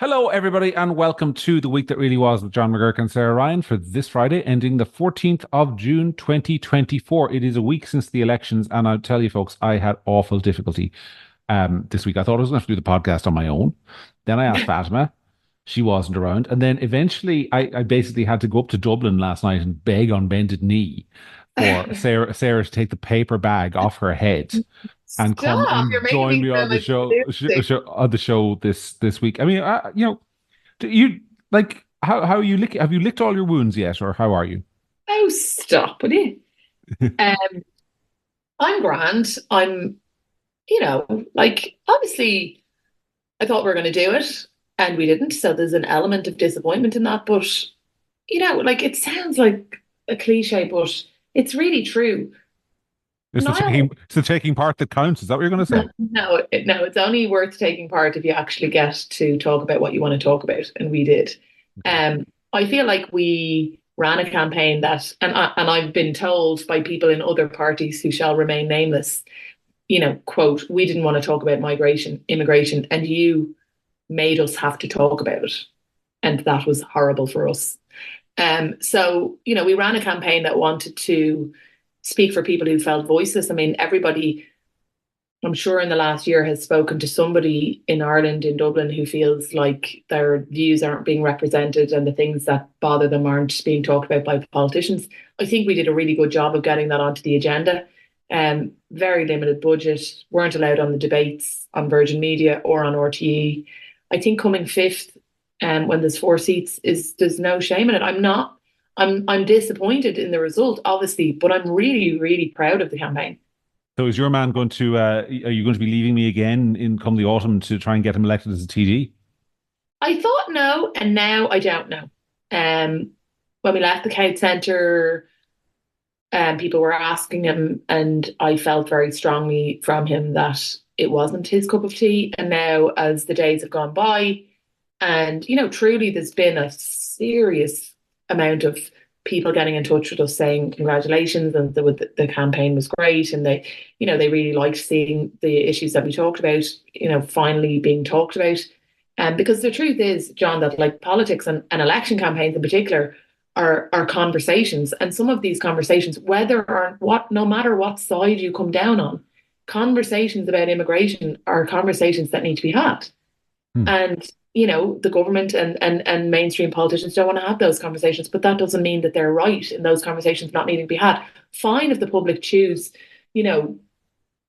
Hello, everybody, and welcome to the week that really was with John McGuirk and Sarah Ryan for this Friday, ending the 14th of June, 2024. It is a week since the elections, and I'll tell you, folks, I had awful difficulty this week. I thought I was going to have to do the podcast on my own. Then I asked Fatima. She wasn't around. And then eventually I basically had to go up to Dublin last night and beg on bended knee for Sarah to take the paper bag off her head and come Stop! You're and making join me me on sound the like show, a lunatic. on the show this week. I mean, do you like how you lick? Have you licked all your wounds yet, or how are you? Oh, stop, will you? Um, I'm grand. Obviously, I thought we were going to do it, and we didn't. So there's an element of disappointment in that. But it sounds like a cliche, but it's really true. Niall, It's the taking part that counts. Is that what you're going to say? no, it's only worth taking part if you actually get to talk about what you want to talk about, and we did. Okay. I feel like we ran a campaign that, and I've been told by people in other parties who shall remain nameless, quote, we didn't want to talk about migration, immigration, and you made us have to talk about it, and that was horrible for us. We ran a campaign that wanted to speak for people who felt voiceless. I mean, everybody, I'm sure in the last year has spoken to somebody in Ireland, in Dublin, who feels like their views aren't being represented and the things that bother them aren't being talked about by politicians. I think we did a really good job of getting that onto the agenda. Very limited budget, weren't allowed on the debates on Virgin Media or on RTE. I think coming fifth, when there's four seats, there's no shame in it. I'm disappointed in the result, obviously, but I'm really, really proud of the campaign. So is your man going to? Are you going to be leaving me again in come the autumn to try and get him elected as a TD? I thought no, and now I don't know. When we left the Cout Centre, people were asking him, and I felt very strongly from him that it wasn't his cup of tea. And now, as the days have gone by, and truly, there's been a serious amount of people getting in touch with us saying congratulations and the campaign was great, and they really liked seeing the issues that we talked about, finally being talked about. Because the truth is, John, that like politics and election campaigns in particular are conversations, and some of these conversations, whether or what, no matter what side you come down on, conversations about immigration are conversations that need to be had. Hmm. And the government and mainstream politicians don't want to have those conversations, but that doesn't mean that they're right in those conversations not needing to be had. Fine if the public choose, you know,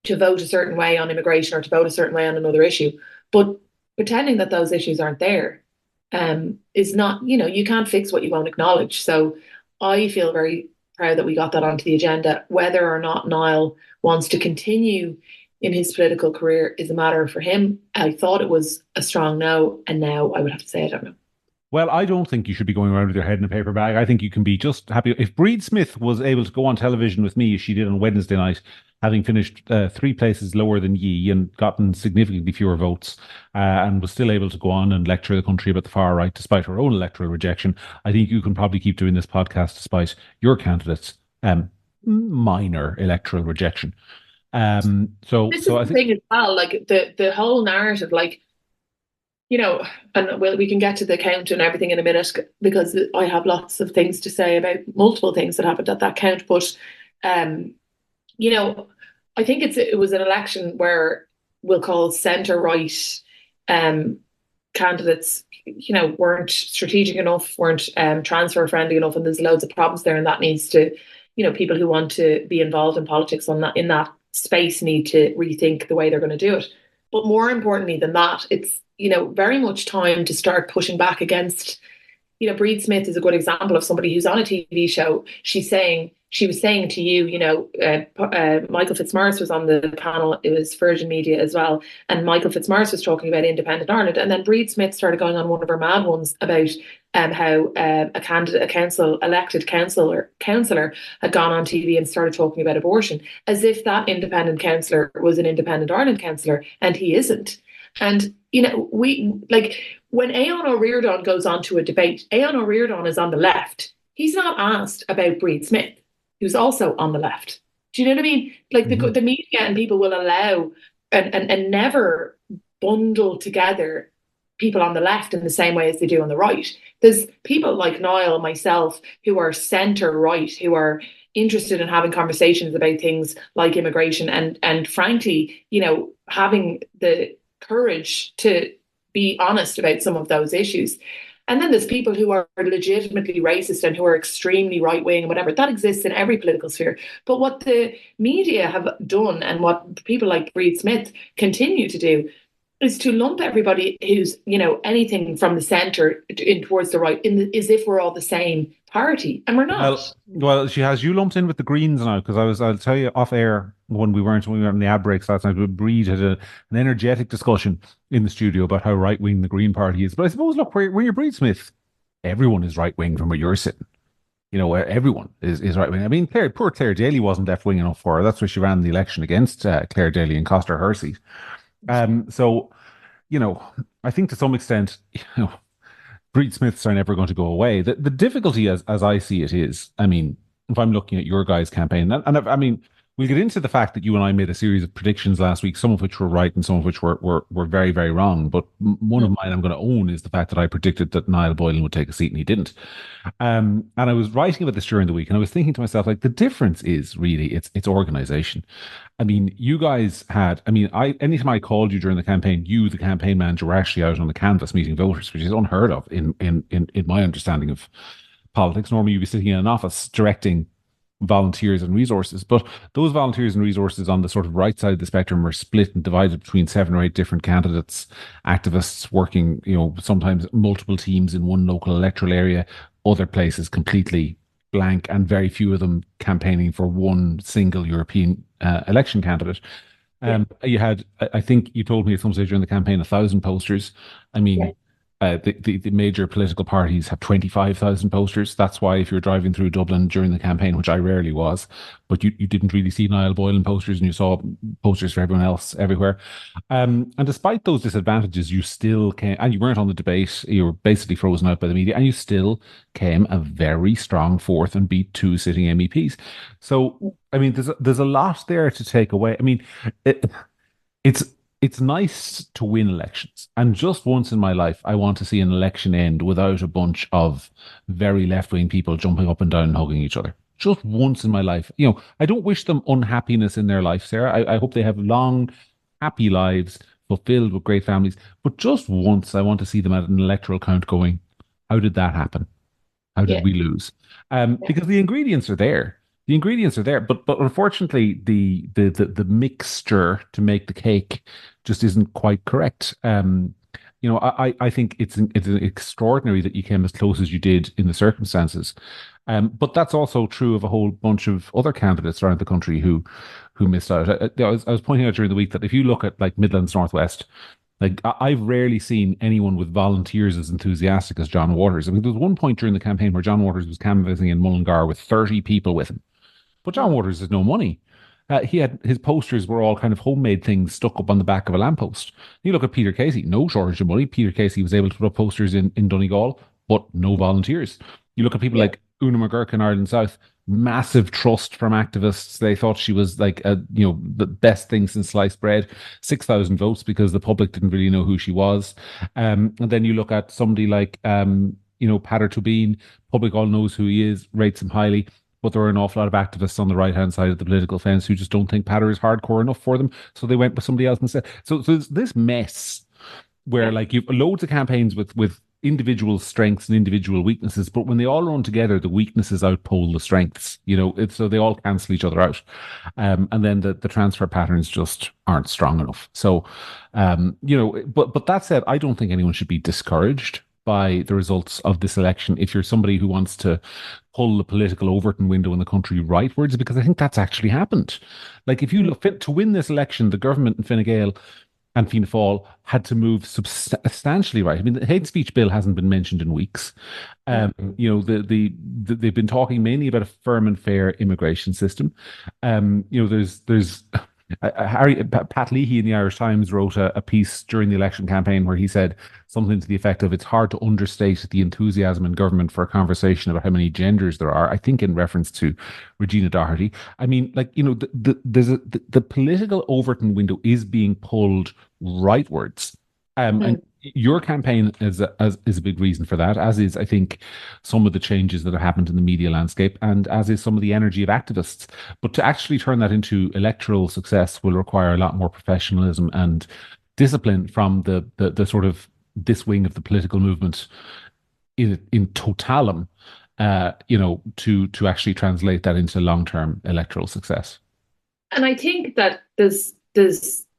to vote a certain way on immigration or to vote a certain way on another issue, but pretending that those issues aren't there is not, you can't fix what you won't acknowledge. So I feel very proud that we got that onto the agenda. Whether or not Niall wants to continue in his political career is a matter for him. I thought it was a strong no, and now I would have to say I don't know. Well, I don't think you should be going around with your head in a paper bag. I think you can be just happy. If Breed Smith was able to go on television with me, as she did on Wednesday night, having finished three places lower than ye and gotten significantly fewer votes, and was still able to go on and lecture the country about the far right despite her own electoral rejection, I think you can probably keep doing this podcast despite your candidate's minor electoral rejection. This is So I the think. thing as well, like the whole narrative, like and we can get to the count and everything in a minute because I have lots of things to say about multiple things that happened at that count. But um, you know, I think it was an election where we'll call centre right um, candidates, weren't strategic enough, weren't transfer friendly enough, and there's loads of problems there, and that needs to, people who want to be involved in politics on that in that space need to rethink the way they're going to do it. But more importantly than that, it's very much time to start pushing back against. Breed Smith is a good example of somebody who's on a TV show. She was saying to you, Michael Fitzmaurice was on the panel. It was Virgin Media as well, and Michael Fitzmaurice was talking about independent Ireland, and then Breed Smith started going on one of her mad ones about how a candidate, elected councillor, had gone on TV and started talking about abortion, as if that independent councillor was an independent Ireland councillor, and he isn't. And we like when Aon O'Riordan goes on to a debate, Aon O'Riordan is on the left. He's not asked about Breed Smith, who's also on the left. Do you know what I mean? Like Mhm. the media and people will allow and never bundle together people on the left in the same way as they do on the right. There's people like Niall, myself, who are centre right, who are interested in having conversations about things like immigration and frankly, having the courage to be honest about some of those issues. And then there's people who are legitimately racist and who are extremely right wing and whatever. That exists in every political sphere. But what the media have done and what people like Reed Smith continue to do is to lump everybody who's, anything from the centre in towards the right as if we're all the same party. And we're not. Well, she has you lumped in with the Greens now, because I'll tell you off air when we weren't in the ad breaks last night, Breed had an energetic discussion in the studio about how right wing the Green Party is. But I suppose, look, where you're Breed Smith, everyone is right wing from where you're sitting. Where everyone is right wing. I mean, poor Claire Daly wasn't left wing enough for her. That's why she ran the election against Claire Daly and cost her seat. So, I think to some extent, Breed Smiths are never going to go away. The difficulty, as I see it, is, I mean, if I'm looking at your guys' campaign, and I mean, we'll get into the fact that you and I made a series of predictions last week, some of which were right and some of which were very, very wrong. But one of mine I'm going to own is the fact that I predicted that Niall Boylan would take a seat and he didn't. And I was writing about this during the week, and I was thinking to myself, like, the difference is really it's organization. I mean, you guys had, anytime I called you during the campaign, you, the campaign manager, were actually out on the canvas meeting voters, which is unheard of in my understanding of politics. Normally you'd be sitting in an office directing volunteers and resources, but those volunteers and resources on the sort of right side of the spectrum are split and divided between 7 or 8 different candidates, activists working, sometimes multiple teams in one local electoral area, other places completely blank, and very few of them campaigning for one single European election candidate. You had, I think you told me at some stage during the campaign, 1,000 posters. I mean, the major political parties have 25,000 posters. That's why if you're driving through Dublin during the campaign, which I rarely was, but you didn't really see Niall Boylan posters, and you saw posters for everyone else everywhere. And despite those disadvantages, you still came, and you weren't on the debate. You were basically frozen out by the media, and you still came a very strong fourth and beat 2 sitting MEPs. So, I mean, there's a lot there to take away. I mean, it's nice to win elections. And just once in my life, I want to see an election end without a bunch of very left-wing people jumping up and down and hugging each other. Just once in my life. I don't wish them unhappiness in their life, Sarah. I hope they have long, happy lives fulfilled with great families. But just once, I want to see them at an electoral count going, how did that happen? How did we lose? Because the ingredients are there. The ingredients are there, but unfortunately, the mixture to make the cake just isn't quite correct. I think it's extraordinary that you came as close as you did in the circumstances, but that's also true of a whole bunch of other candidates around the country who missed out. I was pointing out during the week that if you look at like Midlands Northwest, like I've rarely seen anyone with volunteers as enthusiastic as John Waters. I mean, there was one point during the campaign where John Waters was canvassing in Mullingar with 30 people with him. But John Waters has no money. His posters were all kind of homemade things stuck up on the back of a lamppost. You look at Peter Casey, no shortage of money. Peter Casey was able to put up posters in Donegal, but no volunteers. You look at people like Una McGuirk in Ireland South, massive trust from activists. They thought she was like the best thing since sliced bread. 6,000 votes because the public didn't really know who she was. And then you look at somebody like Pater Tobin, public all knows who he is, rates him highly. But there are an awful lot of activists on the right-hand side of the political fence who just don't think Pater is hardcore enough for them. So they went with somebody else instead. So there's this mess where like you've loads of campaigns with individual strengths and individual weaknesses, but when they all run together, the weaknesses outpole the strengths, so they all cancel each other out. And then the transfer patterns just aren't strong enough. So, but that said, I don't think anyone should be discouraged by the results of this election if you're somebody who wants to pull the political Overton window in the country rightwards, because I think that's actually happened. Like if you look to win this election, the government and Fine Gael and Fianna Fáil had to move substantially right. I mean, the hate speech bill hasn't been mentioned in weeks. They've been talking mainly about a firm and fair immigration system. There's Pat Leahy in the Irish Times wrote a piece during the election campaign where he said something to the effect of, it's hard to understate the enthusiasm in government for a conversation about how many genders there are, I think in reference to Regina Doherty. I mean, the political Overton window is being pulled rightwards. And your campaign is a big reason for that, as is, I think, some of the changes that have happened in the media landscape, and as is some of the energy of activists. But to actually turn that into electoral success will require a lot more professionalism and discipline from the sort of this wing of the political movement in totalum, to actually translate that into long-term electoral success. And I think that there's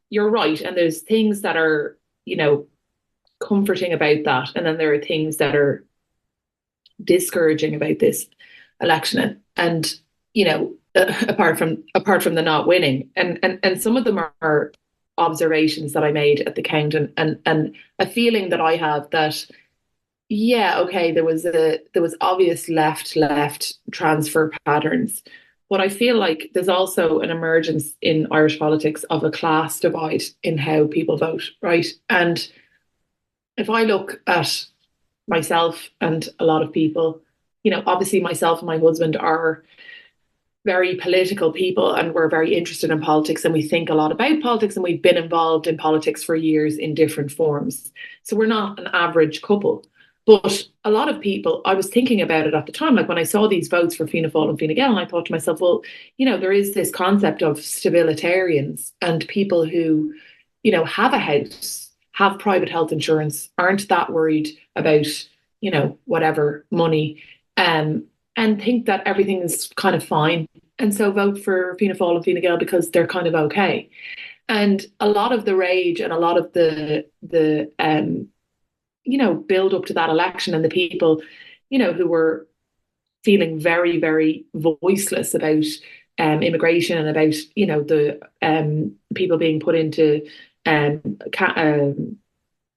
you're right, and there's things that are, comforting about that, and then there are things that are discouraging about this election, and apart from the not winning, and some of them are observations that I made at the count, and a feeling that I have that, yeah, okay, there was obvious left transfer patterns, but I feel like there's also an emergence in Irish politics of a class divide in how people vote, right? And if I look at myself and a lot of people, obviously myself and my husband are very political people, and we're very interested in politics, and we think a lot about politics, and we've been involved in politics for years in different forms. So we're not an average couple. But a lot of people, I was thinking about it at the time, like when I saw these votes for Fianna Fáil and Fine Gael, and I thought to myself, well, there is this concept of stabilitarians and people who, have a house, have private health insurance, aren't that worried about, whatever money, and think that everything is kind of fine. And so vote for Fianna Fáil and Fine Gael because they're kind of okay. And a lot of the rage and a lot of the build up to that election, and the people, who were feeling very, very voiceless about immigration and about, the people being put into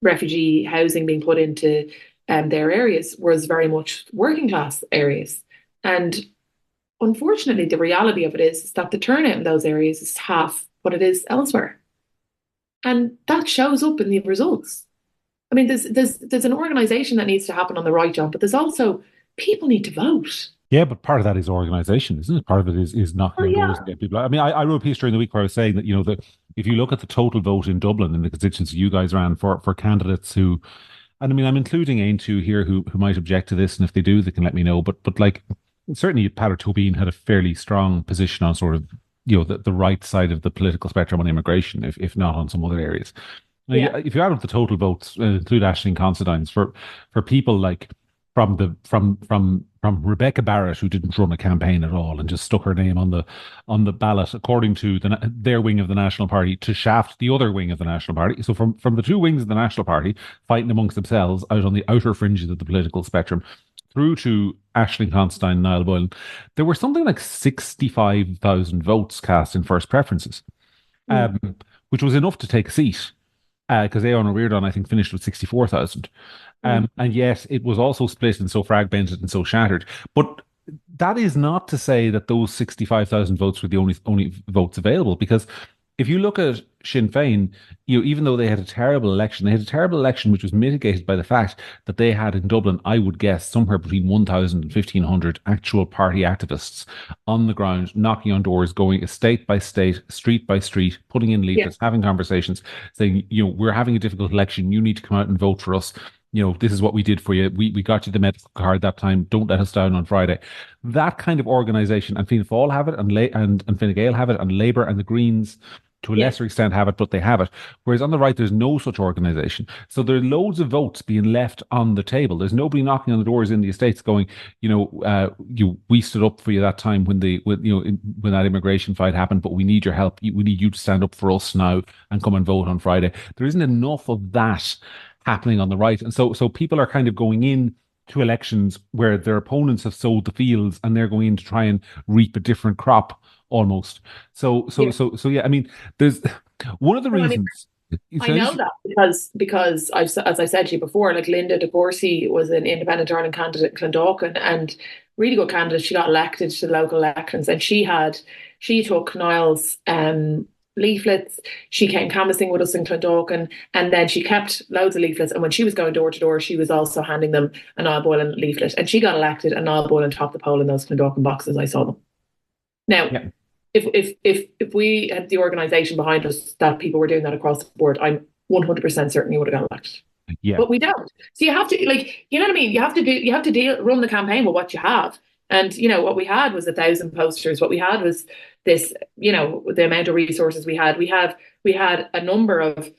refugee housing being put into their areas, was very much working class areas. And unfortunately, the reality of it is that the turnout in those areas is half what it is elsewhere. And that shows up in the results. I mean, there's an organisation that needs to happen on the right, John, but there's also people need to vote. Yeah, but part of that is organisation, isn't it? Part of it is knocking on doors and getting people. I mean, I wrote a piece during the week where I was saying that, that if you look at the total vote in Dublin in the constituency you guys ran for candidates who, and I mean, I'm including Aintu here who might object to this, and if they do, they can let me know. But like, certainly Peadar Tóibín had a fairly strong position on sort of, the right side of the political spectrum on immigration, if not on some other areas. Yeah. If you add up the total votes, include Aisling Considine's, for people like from Rebecca Barrett, who didn't run a campaign at all and just stuck her name on the ballot, according to their wing of the National Party, to Shaft, the other wing of the National Party. So from the two wings of the National Party fighting amongst themselves out on the outer fringes of the political spectrum, through to Aisling Considine and Niall Boylan, there were something like 65,000 votes cast in first preferences, which was enough to take a seat. Because Aodhán Ó Ríordáin, I think, finished with 64,000. And yet it was also split and so fragmented and so shattered. But that is not to say that those 65,000 votes were the only votes available, because if you look at Sinn Féin, even though they had a terrible election which was mitigated by the fact that they had in Dublin, I would guess, somewhere between 1,000 and 1,500 actual party activists on the ground, knocking on doors, going state by state, street by street, putting in leaflets, having conversations, saying, we're having a difficult election, you need to come out and vote for us. This is what we did for you. We got you the medical card that time. Don't let us down on Friday. That kind of organisation, and Fianna Fáil have it, and Fine Gael have it, and Labour and the Greens to a lesser extent have it, but they have it. Whereas on the right, there's no such organisation. So there are loads of votes being left on the table. There's nobody knocking on the doors in the estates going, we stood up for you that time when that immigration fight happened, but we need your help. We need you to stand up for us now and come and vote on Friday. There isn't enough of that happening on the right. And so people are kind of going in to elections where their opponents have sowed the fields, and they're going in to try and reap a different crop almost. So yeah, I mean, there's one of the reasons. I know that because as I said to you before, like Linda de Courcy was an independent Ireland candidate in Clondalkin, and really good candidate. She got elected to the local elections, and she took Niall's leaflets. She came canvassing with us in Clondalkin, and then she kept loads of leaflets. And when she was going door to door, she was also handing them a Niall Boylan leaflet, and she got elected, and Niall Boylan topped the poll in those Clondalkin boxes. I saw them. Now, if we had the organisation behind us that people were doing that across the board, I'm 100% certain you would have got elected. Yeah. but we don't. So you have to, like, you know what I mean? You have to run the campaign with what you have. And, what we had was 1,000 posters. What we had was this, the amount of resources we had. We had a number of,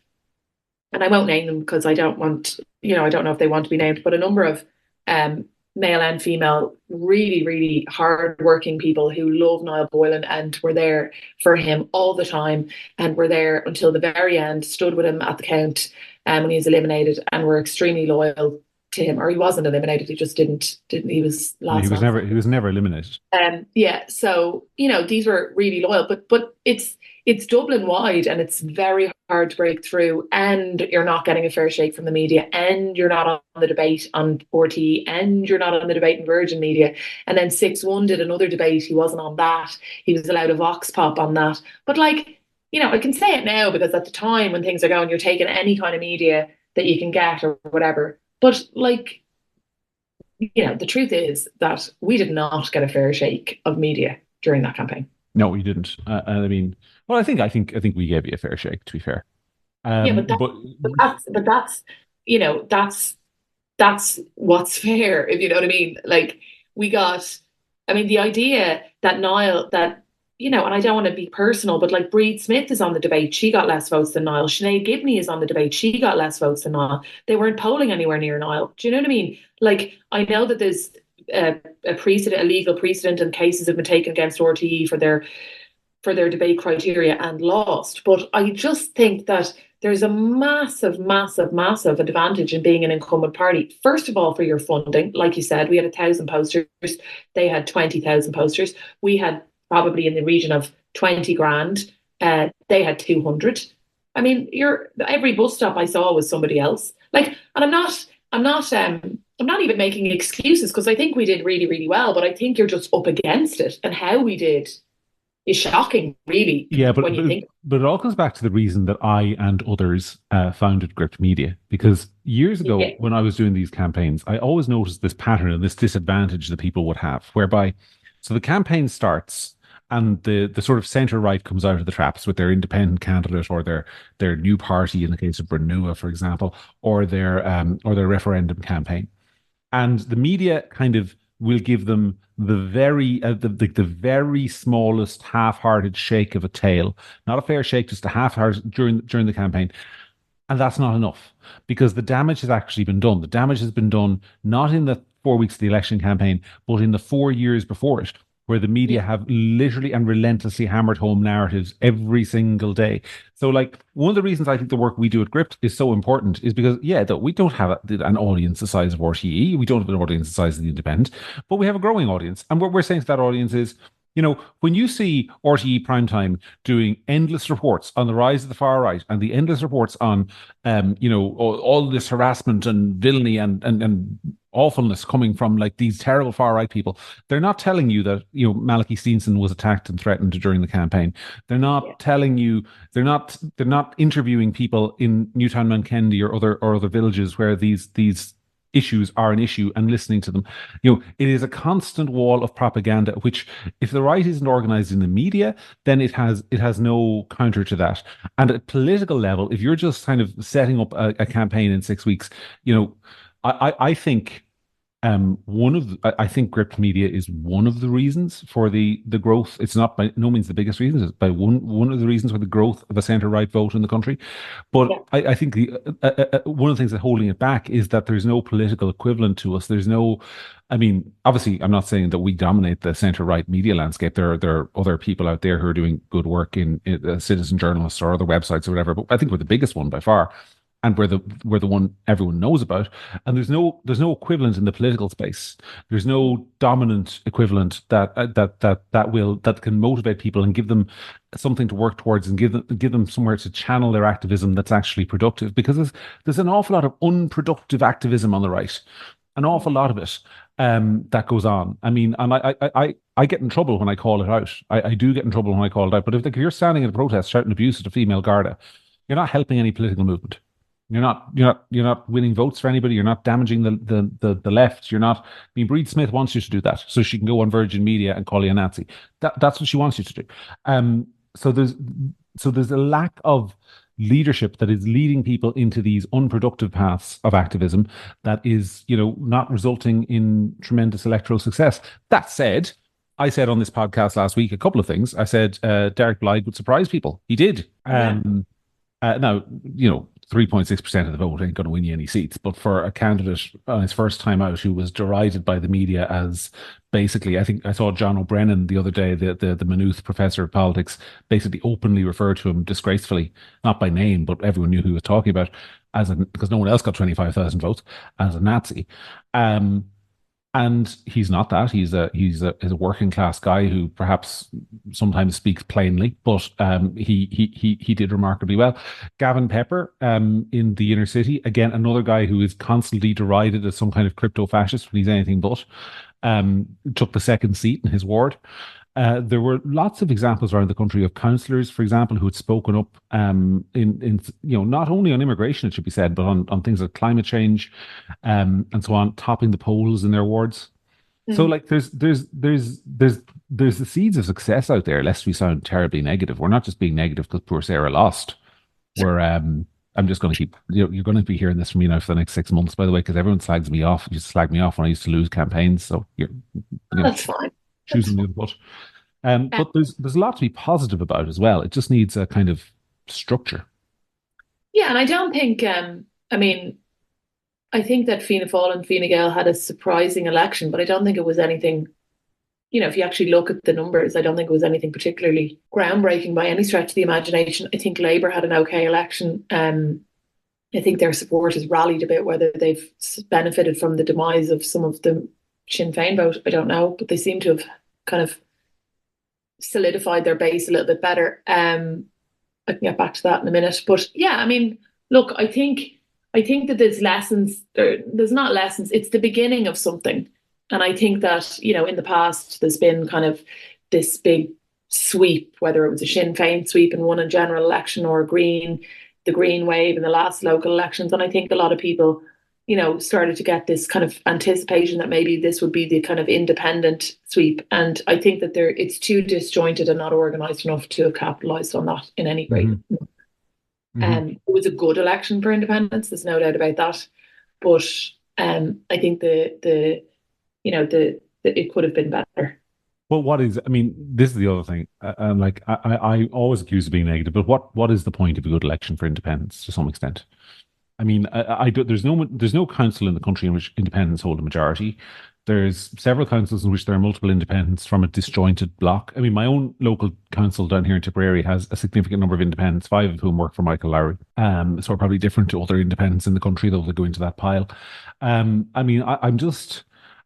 and I won't name them because I don't want, I don't know if they want to be named, but a number of um, male and female, really, really hardworking people who love Niall Boylan and were there for him all the time and were there until the very end, stood with him at the count when he was eliminated, and were extremely loyal to him. Or he wasn't eliminated, he just didn't he was He last was man. never eliminated. Yeah, so these were really loyal, but it's Dublin wide, and it's very hard to break through, and you're not getting a fair shake from the media, and you're not on the debate on RT, and you're not on the debate in Virgin Media. And then 6-1 did another debate, he wasn't on that, he was allowed a vox pop on that. But like, I can say it now because at the time when things are going, you're taking any kind of media that you can get or whatever. But like, the truth is that we did not get a fair shake of media during that campaign. No, we didn't. And I mean, well, I think we gave you a fair shake, to be fair. Yeah, But but that's what's fair, if you know what I mean. Like we got, I mean, the idea that Niall, and I don't want to be personal, but like Breed Smith is on the debate, she got less votes than Niall. Sinead Gibney is on the debate, she got less votes than Niall. They weren't polling anywhere near Niall. Do you know what I mean? Like I know that there's a legal precedent, and cases have been taken against RTE for their debate criteria and lost. But I just think that there's a massive, massive, massive advantage in being an incumbent party. First of all, for your funding, like you said, we had 1,000 posters. They had 20,000 posters. We had probably in the region of 20 grand. They had 200. I mean, every bus stop I saw was somebody else. Like, and I'm not even making excuses because I think we did really, really well. But I think you're just up against it, and how we did is shocking, really. yeah, when you think. but it all comes back to the reason that I and others founded Gript Media, because years ago Yeah. when I was doing these campaigns, I always noticed this pattern and this disadvantage that people would have, whereby so the campaign starts and the sort of centre right comes out of the traps with their independent candidate or their new party in the case of Brenua, for example, or their referendum campaign. And the media kind of will give them the very smallest half-hearted shake of a tail, not a fair shake, just a half-hearted during the campaign, and that's not enough because the damage has actually been done. The damage has been done not in the 4 weeks of the election campaign, but in the 4 years before it, where the media have literally and relentlessly hammered home narratives every single day. So, like, one of the reasons I think the work we do at Gript is so important is because, that we don't have an audience the size of RTE, we don't have an audience the size of the Independent, but we have a growing audience. And what we're saying to that audience is, when you see RTE Primetime doing endless reports on the rise of the far right and the endless reports on, all this harassment and villainy and awfulness coming from like these terrible far right people, they're not telling you that Malachy Steenson was attacked and threatened during the campaign. They're not telling you. They're not interviewing people in Newtown Mankendy or other villages where these issues are an issue and listening to them. It is a constant wall of propaganda, which if the right isn't organized in the media, then it has no counter to that. And at political level, if you're just kind of setting up a campaign in 6 weeks, I think I think Gript Media is one of the reasons for the growth. It's not by no means the biggest reason. It's by one of the reasons for the growth of a centre right vote in the country. But I think one of the things that's holding it back is that there's no political equivalent to us. There's no, I mean, obviously, I'm not saying that we dominate the centre right media landscape. There are other people out there who are doing good work in citizen journalists or other websites or whatever. But I think we're the biggest one by far. And we're the one everyone knows about, and there's no equivalent in the political space. There's no dominant equivalent that can motivate people and give them something to work towards and give them somewhere to channel their activism that's actually productive. Because there's an awful lot of unproductive activism on the right, an awful lot of it that goes on. I mean, and I get in trouble when I call it out. I do get in trouble when I call it out. But if you're standing at a protest shouting abuse at a female Garda, you're not helping any political movement. You're not winning votes for anybody. You're not damaging the left. You're not. I mean, Breed Smith wants you to do that, so she can go on Virgin Media and call you a Nazi. That's what she wants you to do. So there's a lack of leadership that is leading people into these unproductive paths of activism that is, not resulting in tremendous electoral success. That said, I said on this podcast last week a couple of things. I said Derek Blythe would surprise people. He did. Now, 3.6% of the vote ain't going to win you any seats, but for a candidate on his first time out who was derided by the media as basically, I think I saw John O'Brennan the other day, the Maynooth professor of politics, basically openly referred to him disgracefully, not by name, but everyone knew who he was talking about, because no one else got 25,000 votes, as a Nazi. And he's not that. He's a working class guy who perhaps sometimes speaks plainly, but he did remarkably well. Gavin Pepper in the inner city, again, another guy who is constantly derided as some kind of crypto fascist when he's anything but, took the second seat in his ward. There were lots of examples around the country of councillors, for example, who had spoken up in not only on immigration, it should be said, but on things like climate change and so on, topping the polls in their wards. So like there's the seeds of success out there, lest we sound terribly negative. We're not just being negative because poor Sarah lost. We're I'm just going to keep, you're going to be hearing this from me now for the next 6 months, by the way, because everyone slags me off. You just slag me off when I used to lose campaigns. So that's fine. Choosing the butt. But there's a lot to be positive about as well. It just needs a kind of structure. Yeah, and I don't think, I think that Fianna Fáil and Fine Gael had a surprising election, but I don't think it was anything, if you actually look at the numbers, I don't think it was anything particularly groundbreaking by any stretch of the imagination. I think Labour had an okay election. I think their supporters rallied a bit. Whether they've benefited from the demise of some of the Sinn Féin vote, I don't know, but they seem to have kind of solidified their base a little bit better. I can get back to that in a minute. But yeah, look, I think that there's lessons. There's not lessons. It's the beginning of something. And I think that, in the past, there's been kind of this big sweep, whether it was a Sinn Féin sweep in one general election or the Green wave in the last local elections. And I think a lot of people, started to get this kind of anticipation that maybe this would be the kind of independent sweep. And I think that it's too disjointed and not organised enough to have capitalised on that in any way. It was a good election for independence. There's no doubt about that. But I think it could have been better. Well, this is the other thing. I always accuse of being negative, but what is the point of a good election for independence to some extent? There's no council in the country in which independents hold a majority. There's several councils in which there are multiple independents from a disjointed block. My own local council down here in Tipperary has a significant number of independents, 5 of whom work for Michael Lowry. So are probably different to other independents in the country, though they go into that pile.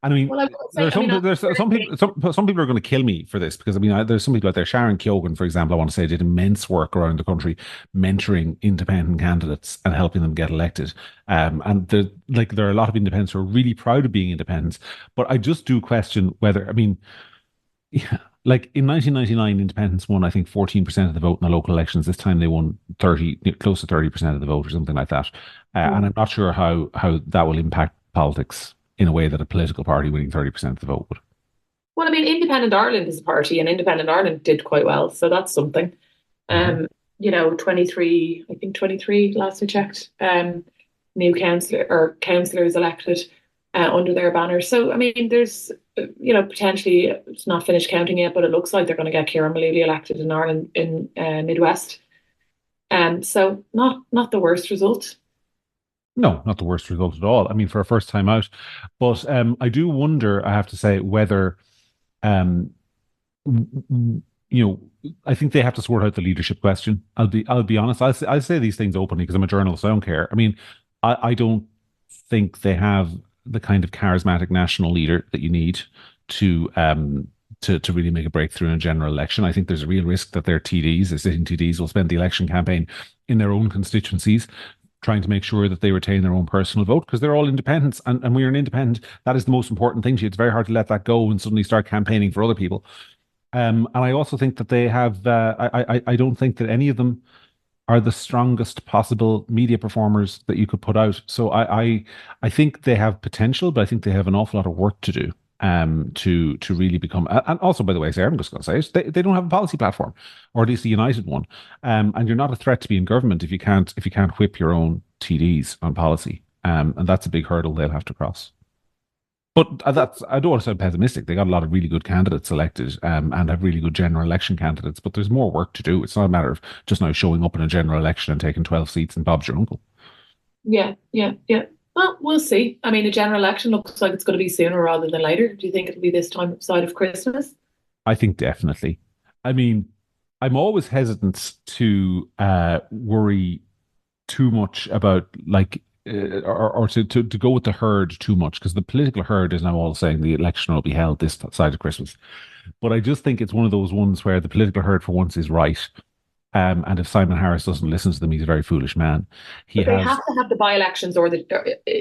There's some people are going to kill me for this because there's some people out there. Sharon Keoghan, for example, I want to say did immense work around the country, mentoring independent candidates and helping them get elected. And there are a lot of independents who are really proud of being independents. But I just do question whether, in 1999, independents won, I think, 14% of the vote in the local elections. This time they won close to 30% of the vote or something like that. And I'm not sure how that will impact politics in a way that a political party winning 30% of the vote would. Well, Independent Ireland is a party, and Independent Ireland did quite well, so that's something. 23 last I checked, new councillors elected under their banner. So, there's, potentially, it's not finished counting yet, but it looks like they're going to get Kieran Mullooly elected in Ireland in Midwest. So not the worst result. No, not the worst result at all. For a first time out. But I do wonder, I have to say, whether, I think they have to sort out the leadership question. I'll be honest. I'll say these things openly because I'm a journalist. I don't care. I don't think they have the kind of charismatic national leader that you need to really make a breakthrough in a general election. I think there's a real risk that their sitting TDs, will spend the election campaign in their own constituencies, trying to make sure that they retain their own personal vote, because they're all independents, and when you're an independent, that is the most important thing to you. It's very hard to let that go and suddenly start campaigning for other people. And I also think that they have, I don't think that any of them are the strongest possible media performers that you could put out. So I think they have potential, but I think they have an awful lot of work to do. to really become, and also, by the way, Sarah, I'm just going to say it, they don't have a policy platform, or at least a united one. And you're not a threat to be in government if you can't whip your own TDs on policy. And that's a big hurdle they'll have to cross. But I don't want to sound pessimistic. They got a lot of really good candidates elected, and have really good general election candidates. But there's more work to do. It's not a matter of just now showing up in a general election and taking 12 seats and Bob's your uncle. Yeah, yeah, yeah. Well, we'll see. I mean, a general election looks like it's going to be sooner rather than later. Do you think it'll be this time side of Christmas? I think definitely. I mean, I'm always hesitant to worry too much about like or to go with the herd too much, because the political herd is now all saying the election will be held this side of Christmas. But I just think it's one of those ones where the political herd for once is right. And if Simon Harris doesn't listen to them, he's a very foolish man. He But they has have to have the by-elections or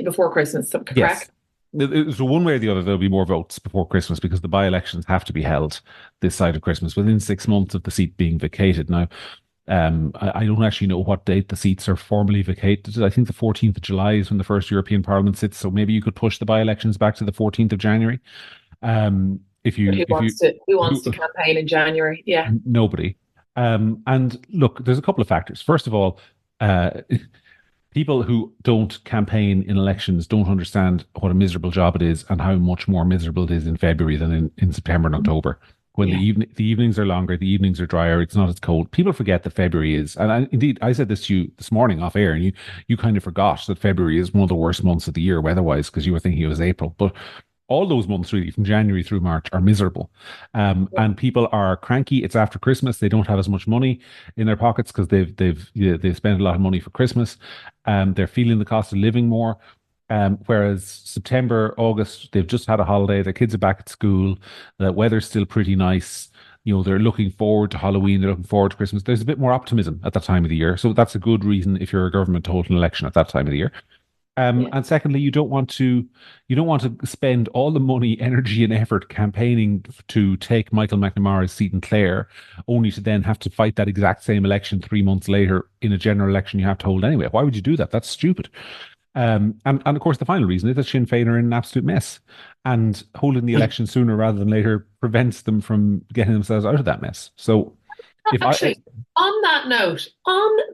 before Christmas, yes. correct? So one way or the other, there'll be more votes before Christmas because the by-elections have to be held this side of Christmas within 6 months of the seat being vacated. Now, I don't actually know what date the seats are formally vacated. I think the 14th of July is when the first European Parliament sits. So maybe you could push the by-elections back to the 14th of January. If you, But if you, who wants to campaign in January? Yeah. nobody. And look, there's a couple of factors. First of all, people who don't campaign in elections don't understand what a miserable job it is and how much more miserable it is in February than in September and October. When the evenings are longer, the evenings are drier, it's not as cold. People forget that February is, and indeed, I said this to you this morning off air, and you kind of forgot that February is one of the worst months of the year weather-wise because you were thinking it was April. But all those months really from January through March are miserable. And people are cranky. It's after Christmas. They don't have as much money in their pockets because they've spent a lot of money for Christmas. They're feeling the cost of living more. Whereas September, August, they've just had a holiday. Their kids are back at school. The weather's still pretty nice. They're looking forward to Halloween. They're looking forward to Christmas. There's a bit more optimism at that time of the year. So that's a good reason if you're a government to hold an election at that time of the year. And secondly, you don't want to spend all the money, energy, and effort campaigning to take Michael McNamara's seat in Clare, only to then have to fight that exact same election 3 months later in a general election you have to hold anyway. Why would you do that? That's stupid. And of course, the final reason is that Sinn Féin are in an absolute mess, and holding the election sooner rather than later prevents them from getting themselves out of that mess. So, Actually, on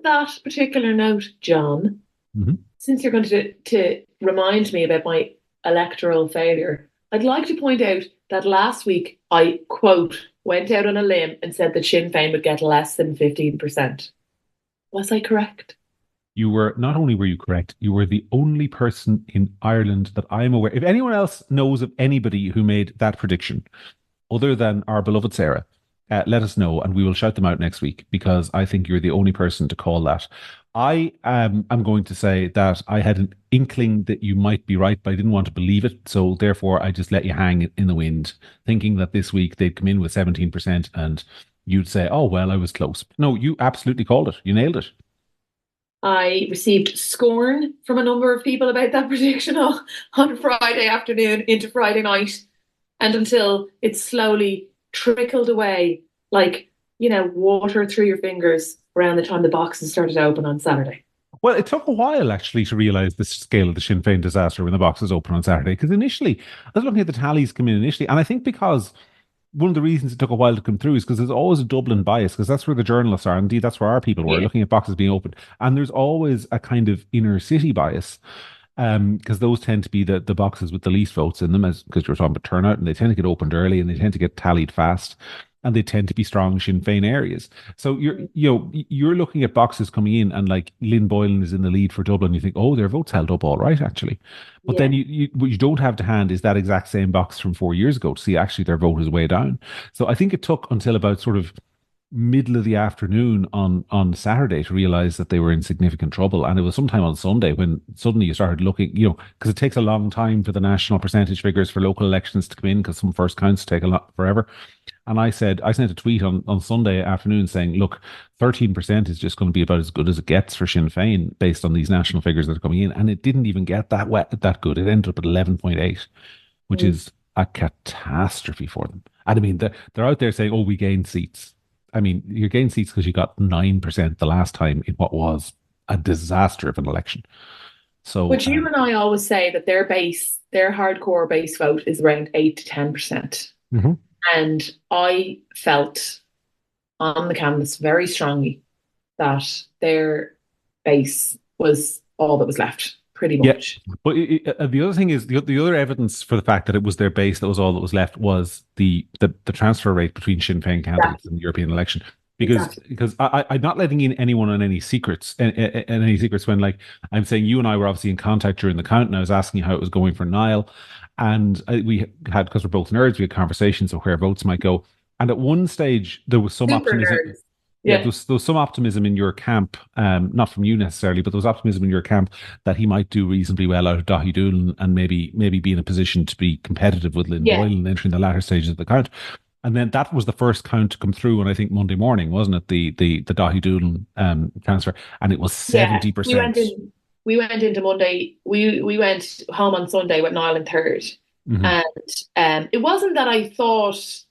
that particular note, John, since you're going to remind me about my electoral failure, I'd like to point out that last week I, quote, went out on a limb and said that Sinn Féin would get less than 15%. Was I correct? Not only were you correct, you were the only person in Ireland that I'm aware. If anyone else knows of anybody who made that prediction, other than our beloved Sarah, let us know and we will shout them out next week, because I think you're the only person to call that. I am going to say that I had an inkling that you might be right, but I didn't want to believe it. So therefore, I just let you hang in the wind, thinking that this week they'd come in with 17% and you'd say, oh, well, I was close. No, you absolutely called it. You nailed it. I received scorn from a number of people about that prediction on Friday afternoon into Friday night, and until it slowly trickled away like, water through your fingers around the time the boxes started to open on Saturday. Well, it took a while actually to realise the scale of the Sinn Féin disaster when the boxes opened on Saturday, because initially I was looking at the tallies come in initially, and I think because one of the reasons it took a while to come through is because there's always a Dublin bias, because that's where the journalists are. Indeed, that's where our people were looking at boxes being opened. And there's always a kind of inner city bias, because those tend to be the boxes with the least votes in them, because you're talking about turnout, and they tend to get opened early and they tend to get tallied fast. And they tend to be strong Sinn Féin areas. So you're looking at boxes coming in, and like Lynn Boylan is in the lead for Dublin. You think, oh, their votes held up all right, actually. But then what you don't have to hand is that exact same box from 4 years ago to see actually their vote is way down. So I think it took until about sort of middle of the afternoon on Saturday to realize that they were in significant trouble. And it was sometime on Sunday when suddenly you started looking, because it takes a long time for the national percentage figures for local elections to come in, because some first counts take a lot forever. And I sent a tweet on Sunday afternoon saying, look, 13% is just going to be about as good as it gets for Sinn Féin based on these national figures that are coming in. And it didn't even get that good. It ended up at 11.8, which is a catastrophe for them. And I mean, they're out there saying, oh, we gained seats. I mean, you gained seats because you got 9% the last time in what was a disaster of an election. So, But you and I always say that their hardcore base vote is around 8 to 10%. mhm. And I felt on the canvas very strongly that their base was all that was left, pretty Yeah, much. but the other thing is the other evidence for the fact that it was their base that was all that was left was the transfer rate between Sinn Féin candidates Exactly. in the European election. Exactly. Because I'm not letting in anyone on any secrets and any secrets when, like, I'm saying you and I were obviously in contact during the count, and I was asking you how it was going for Niall, and we had, because we're both nerds, we had conversations of where votes might go, and at one stage there was some Super optimism. nerds. Yeah, Yeah. there was some optimism in your camp, not from you necessarily, but there was optimism in your camp that he might do reasonably well out of Daithí Doolan and maybe be in a position to be competitive with Lynn Yeah. Boylan and entering the latter stages of the count. And then that was the first count to come through on, I think, Monday morning, wasn't it? The Daithí Doolan transfer, and it was Yeah. 70%. We went into Monday. We went home on Sunday with Niall in third. Mm-hmm. And it wasn't that I thought,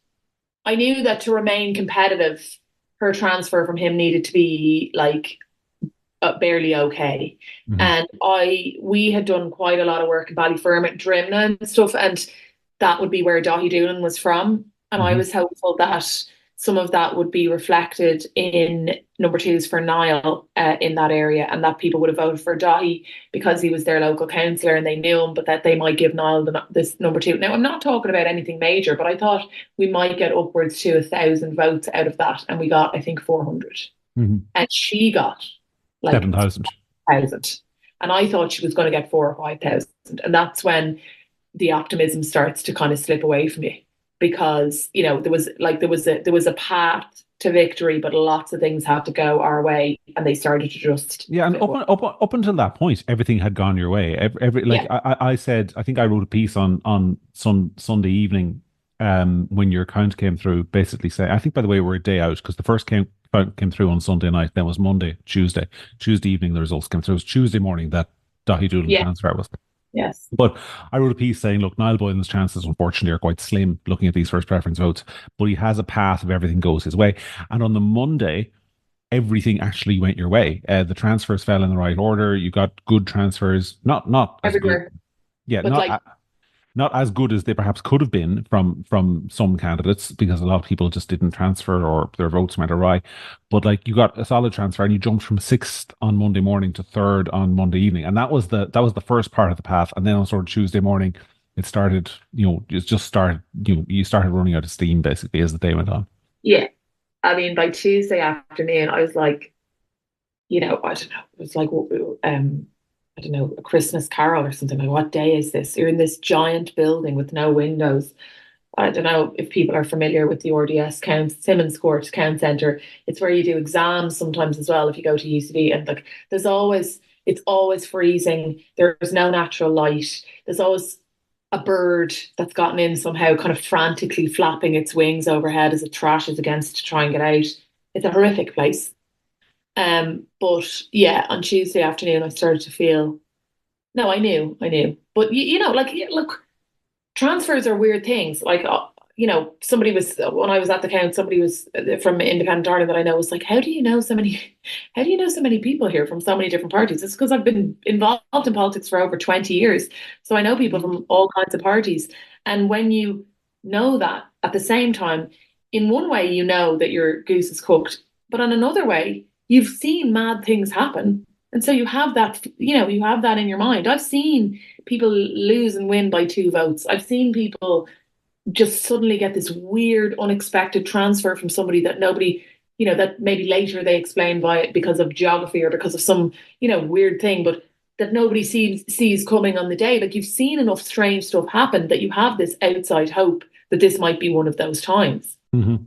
I knew that to remain competitive, her transfer from him needed to be like barely okay. Mm-hmm. And we had done quite a lot of work in Ballyfermot, Drimna and stuff, and that would be where Daithí Doolan was from. And I Mm-hmm. was hopeful that some of that would be reflected in number twos for Niall in that area, and that people would have voted for Daithí because he was their local councillor and they knew him, but that they might give Niall this number two. Now, I'm not talking about anything major, but I thought we might get upwards to 1,000 votes out of that, and we got, I think, 400. Mm-hmm. And she got like 7,000. 1,000. And I thought she was going to get 4,000 or 5,000. And that's when the optimism starts to kind of slip away from you, because there was a path to victory, but lots of things had to go our way, and they started to just and up until that point, everything had gone your way. I said, I think I wrote a piece on Sunday evening, when your count came through, basically saying, I think, by the way, we're a day out because the first count came through on Sunday night, then was Monday, Tuesday evening the results came through. It was Tuesday morning that Daithí Doolan transfer was. Yes. But I wrote a piece saying, look, Niall Boylan's chances, unfortunately, are quite slim looking at these first preference votes, but he has a path if everything goes his way. And on the Monday, everything actually went your way. The transfers fell in the right order. You got good transfers, not as everywhere. good. Yeah, But not as good as they perhaps could have been from some candidates, because a lot of people just didn't transfer or their votes went awry. But like, you got a solid transfer and you jumped from sixth on Monday morning to third on Monday evening, and that was the first part of the path. And then on sort of Tuesday morning, it started. You started running out of steam basically as the day went on. yeah, I mean, by Tuesday afternoon, I was like, I don't know, it was like I don't know, a Christmas carol or something. Like, what day is this? You're in this giant building with no windows. I don't know if people are familiar with the RDS Simmons Court Count Centre. It's where you do exams sometimes as well if you go to UCD. And like, it's always freezing. There's no natural light. There's always a bird that's gotten in somehow, kind of frantically flapping its wings overhead as it trashes against to try and get out. It's a horrific place. But yeah, on Tuesday afternoon, I started to feel, no, I knew. But look, transfers are weird things. Like, somebody was, when I was at the count, somebody was from Independent Ireland that I know was like, how do you know so many people here from so many different parties? It's because I've been involved in politics for over 20 years. So I know people from all kinds of parties. And when you know that, at the same time, in one way, you know that your goose is cooked, but in another way, you've seen mad things happen. And so you have that in your mind. I've seen people lose and win by 2 votes. I've seen people just suddenly get this weird, unexpected transfer from somebody that nobody, that maybe later they explain because of geography or because of some, weird thing, but that nobody sees coming on the day. Like, you've seen enough strange stuff happen that you have this outside hope that this might be one of those times. Mm-hmm.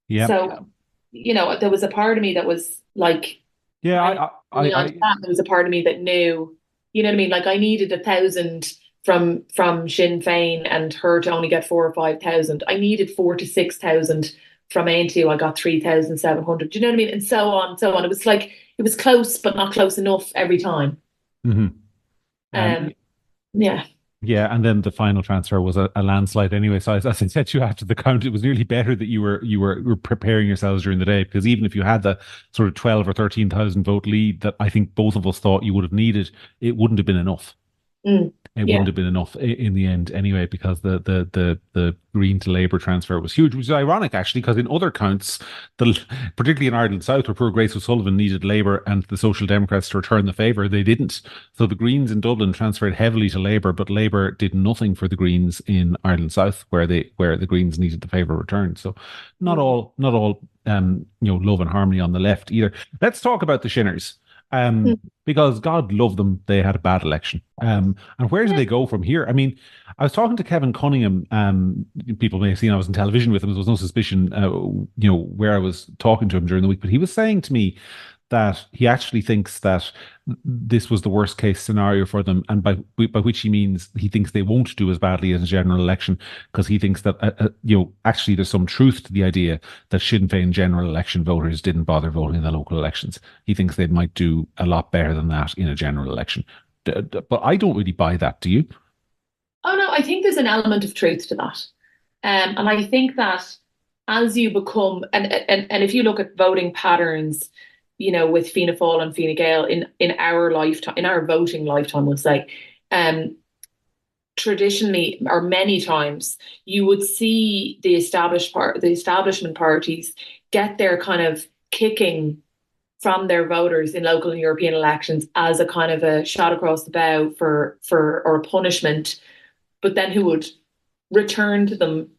Yeah. So, there was a part of me that was like, yeah, there was a part of me that knew, you know what I mean? Like, I needed 1,000 from Sinn Féin and her to only get 4,000 or 5,000. I needed 4,000 to 6,000 from A2. I got 3,700. Do you know what I mean? And so on, so on. It was like, it was close, but not close enough every time. Mm-hmm. Yeah. Yeah, and then the final transfer was a landslide anyway. So as I said to you after the count, it was nearly better that you were preparing yourselves during the day, because even if you had the sort of 12 or 13,000 vote lead that I think both of us thought you would have needed, it wouldn't have been enough. Mm, It yeah. wouldn't have been enough in the end anyway, because the Green to Labour transfer was huge, which is ironic actually, because in other counts, particularly in Ireland South, where poor Grace O'Sullivan needed Labour and the Social Democrats to return the favour, they didn't. So the Greens in Dublin transferred heavily to Labour, but Labour did nothing for the Greens in Ireland South, where the Greens needed the favour returned. So not all love and harmony on the left either. Let's talk about the Shinners. Mm, Because God love them, they had a bad election. And where do yeah. they go from here? I mean, I was talking to Kevin Cunningham. People may have seen I was in television with him. There was no suspicion, where I was talking to him during the week. But he was saying to me that he actually thinks that this was the worst case scenario for them, and by which he means he thinks they won't do as badly as a general election, because he thinks that actually there's some truth to the idea that Sinn Féin general election voters didn't bother voting in the local elections. He thinks they might do a lot better than that in a general election. But I don't really buy that. Do you? Oh no, I think there's an element of truth to that. And I think that as you become, and if you look at voting patterns, with Fianna Fáil and Fine Gael in our lifetime, in our voting lifetime, we'll say, um, traditionally or many times, you would see the establishment parties get their kind of kicking from their voters in local and European elections as a kind of a shot across the bow for or a punishment, but then who would return to them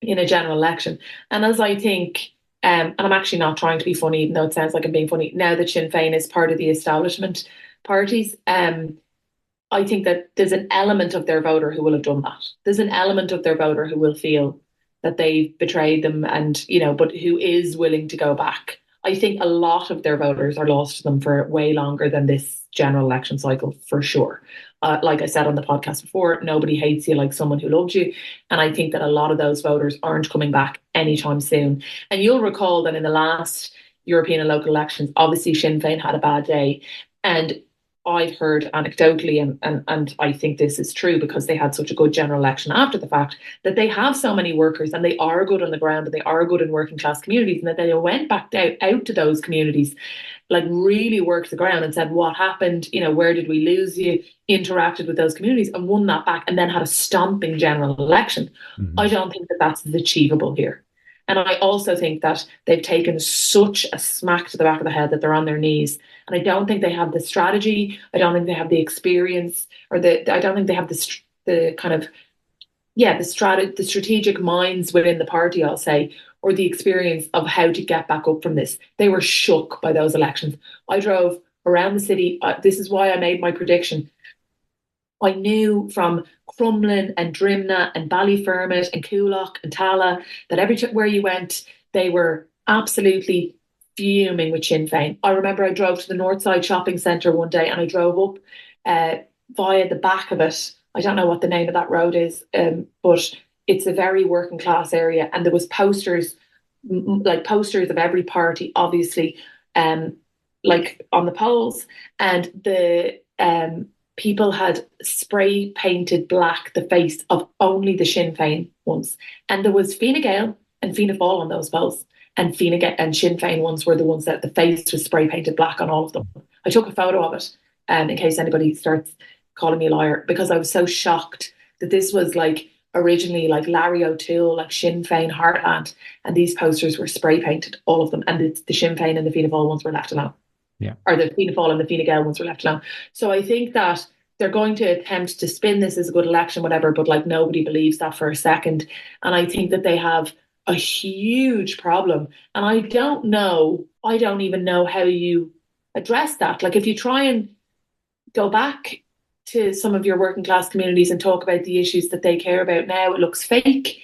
in a general election. And as I think, and I'm actually not trying to be funny, even though it sounds like I'm being funny, now that Sinn Féin is part of the establishment parties, I think that there's an element of their voter who will have done that. There's an element of their voter who will feel that they've betrayed them and, but who is willing to go back. I think a lot of their voters are lost to them for way longer than this general election cycle, for sure. Like I said on the podcast before, nobody hates you like someone who loved you. And I think that a lot of those voters aren't coming back anytime soon. And you'll recall that in the last European and local elections, obviously Sinn Féin had a bad day. And I've heard anecdotally, and I think this is true because they had such a good general election after the fact, that they have so many workers and they are good on the ground and they are good in working class communities, and that they went back out to those communities, like really worked the ground and said, what happened? Where did we lose you? Interacted with those communities and won that back, and then had a stomping general election. Mm-hmm. I don't think that that's achievable here. And I also think that they've taken such a smack to the back of the head that they're on their knees. And I don't think they have the strategy. I don't think they have the experience, or I don't think they have the kind of, the strategic minds within the party, I'll say, or the experience of how to get back up from this. They were shook by those elections. I drove around the city. This is why I made my prediction. I knew from Crumlin and Drimna and Ballyfermot and Coolock and Tala that everywhere you went, they were absolutely fuming with Sinn Féin. I remember I drove to the Northside Shopping Centre one day and I drove up via the back of it. I don't know what the name of that road is, but it's a very working class area. And there was posters, like posters of every party, obviously, like on the poles. And the people had spray painted black the face of only the Sinn Féin ones. And there was Fine Gael and Fianna Fáil on those poles. And Fine Gael and Sinn Féin ones were the ones that the face was spray painted black on all of them. I took a photo of it in case anybody starts calling me a liar, because I was so shocked that this was like originally like Larry O'Toole, like Sinn Féin Heartland. And these posters were spray painted, all of them. And the Sinn Féin and the Fianna Fáil ones were left alone. Yeah. Or the Fianna Fáil and the Fine Gael ones were left alone. So I think that they're going to attempt to spin this as a good election, whatever, but like nobody believes that for a second. And I think that they have a huge problem. And I don't even know how you address that. Like if you try and go back to some of your working class communities and talk about the issues that they care about now, it looks fake.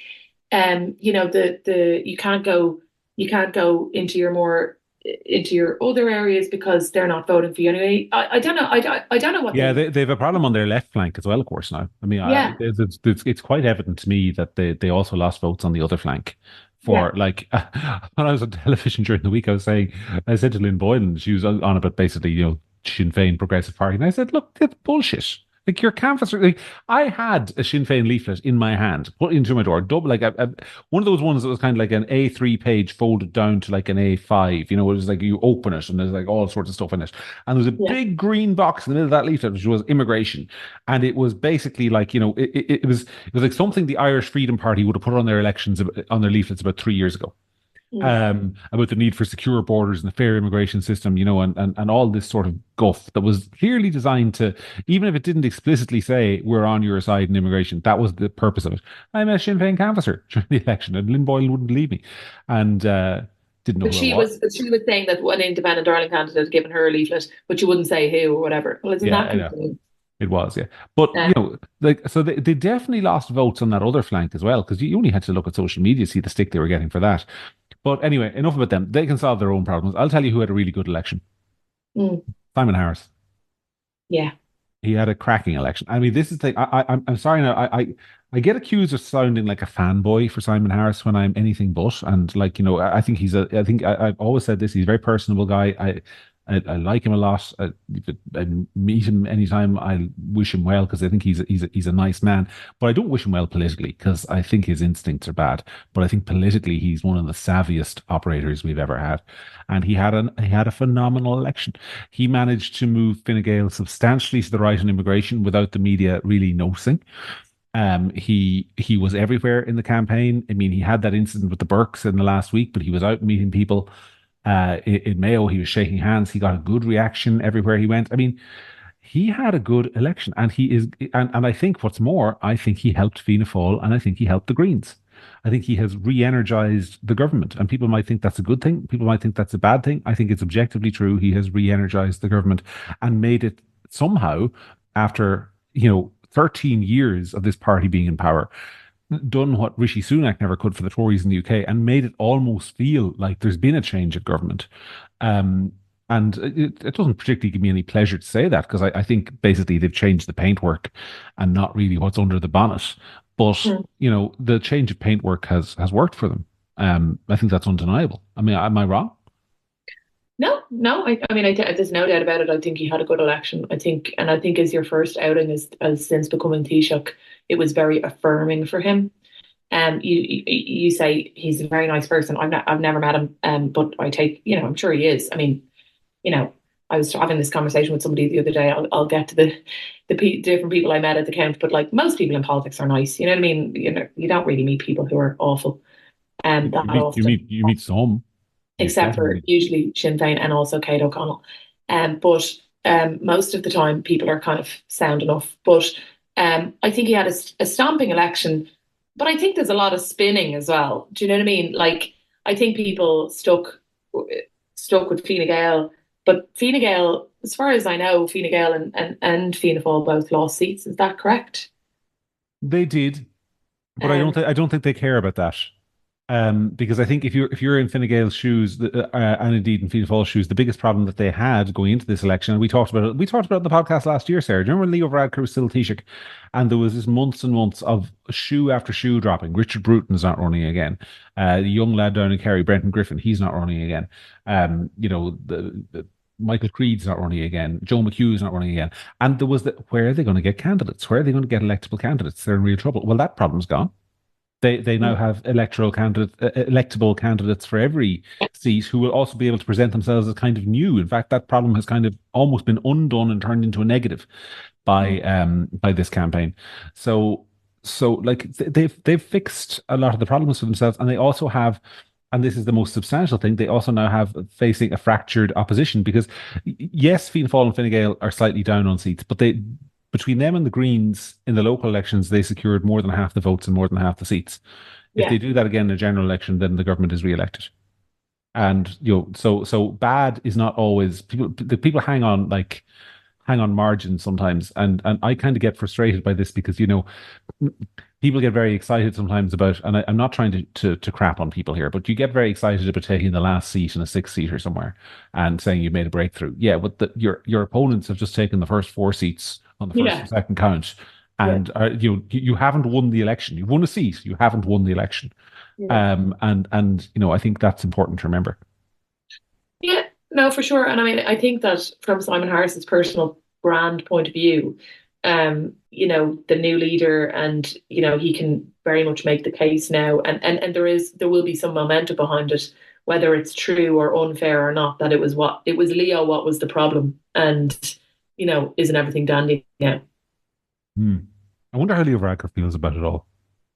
You can't go into your other areas because they're not voting for you anyway. I don't know. I don't know what. Yeah, they have a problem on their left flank as well, of course. Now, I mean, yeah. It's quite evident to me that they also lost votes on the other flank. For like, when I was on television during the week, I said to Lynn Boylan, she was on about basically, Sinn Féin Progressive Party, and I said, look, it's bullshit. Like your canvasser, like I had a Sinn Féin leaflet in my hand, put into my door, double like one of those ones that was kind of like an A3 page folded down to like an A5. You know, it was like you open it and there's like all sorts of stuff in it, and there was a Yeah. big green box in the middle of that leaflet, which was immigration, and it was basically like it was like something the Irish Freedom Party would have put on their elections on their leaflets about 3 years ago, Mm. about the need for secure borders and a fair immigration system, and all this sort of guff that was clearly designed to, even if it didn't explicitly say we're on your side in immigration, that was the purpose of it. I'm a Sinn Féin canvasser during the election, and Lynn Boyle wouldn't believe me, and didn't know But who I was. she was saying that one independent Darling candidate had given her a leaflet, but she wouldn't say who or whatever. Well, isn't Yeah, that I know. concerning? It was, yeah. But, like, so they definitely lost votes on that other flank as well, because you only had to look at social media to see the stick they were getting for that. But anyway, enough about them. They can solve their own problems. I'll tell you who had a really good election. Mm. Simon Harris. Yeah. He had a cracking election. I mean, this is the thing. I'm sorry now. I get accused of sounding like a fanboy for Simon Harris when I'm anything but. And like, I think I've always said this. He's a very personable guy. I like him a lot. I meet him anytime. I wish him well because I think he's a nice man. But I don't wish him well politically because I think his instincts are bad. But I think politically he's one of the savviest operators we've ever had, and he had a phenomenal election. He managed to move Fine Gael substantially to the right on immigration without the media really noticing. He was everywhere in the campaign. I mean, he had that incident with the Burkes in the last week, but he was out meeting people. In Mayo, he was shaking hands. He got a good reaction everywhere he went. I mean, he had a good election, and and I think what's more, I think he helped Fianna Fáil, and I think he helped the Greens. I think he has re-energized the government, and people might think that's a good thing. People might think that's a bad thing. I think it's objectively true. He has re-energized the government and made it somehow, after 13 years of this party being in power, done what Rishi Sunak never could for the Tories in the UK and made it almost feel like there's been a change of government. Um, and it doesn't particularly give me any pleasure to say that because I think basically they've changed the paintwork and not really what's under the bonnet. But, Mm. the change of paintwork has worked for them. I think that's undeniable. I mean, am I wrong? No. I mean, there's no doubt about it. I think he had a good election. I think as your first outing as since becoming Taoiseach, it was very affirming for him. You say he's a very nice person. I've never met him, but I'm sure he is. I mean, I was having this conversation with somebody the other day. I'll get to the different people I met at the count, but like most people in politics are nice. You know what I mean? You don't really meet people who are awful, that often, You meet some. You except for definitely. usually Sinn Féin and also Kate O'Connell. But most of the time, people are kind of sound enough. But I think he had a stomping election. But I think there's a lot of spinning as well. Do you know what I mean? Like, I think people stuck with Fine Gael, but Fine Gael, as far as I know, Fine Gael and Fianna Fáil both lost seats. Is that correct? They did, but Um, I don't think they care about that. Because I think if you're in Fine Gael's shoes, and indeed in Fianna Fáil's shoes, the biggest problem that they had going into this election, and we talked about it in the podcast last year, Sarah. Do you remember when Leo Varadkar was still Taoiseach, and there was this months and months of shoe after shoe dropping. Richard Bruton's not running again. The young lad down in Kerry, Brenton Griffin, he's not running again. The Michael Creed's not running again. Joe McHugh's not running again. And there was where are they going to get candidates? Where are they going to get electable candidates? They're in real trouble. Well, that problem's gone. They now have electable candidates for every seat who will also be able to present themselves as kind of new. In fact, that problem has kind of almost been undone and turned into a negative by this campaign. So like they've fixed a lot of the problems for themselves, and they also have, and this is the most substantial thing, they also now have facing a fractured opposition because yes, Fianna Fáil and Fine Gael are slightly down on seats, but between them and the Greens in the local elections, they secured more than half the votes and more than half the seats. If yeah, they do that again in a general election, then the government is re-elected. And so bad is not always people. The people hang on margins sometimes, and I kind of get frustrated by this because people get very excited sometimes about, and I'm not trying to crap on people here, but you get very excited about taking the last seat in a sixth seat or somewhere and saying you made a breakthrough. Yeah, but your opponents have just taken the first four seats on the first and yeah, second count, yeah, and you haven't won the election. You won a seat. You haven't won the election. yeah. And I think that's important to remember. Yeah, no, for sure. And I mean, I think that from Simon Harris's personal brand point of view, the new leader, and he can very much make the case now, and there will be some momentum behind it, whether it's true or unfair or not, that it was Leo what was the problem, and isn't everything dandy now? I wonder how Leo Varadkar feels about it all.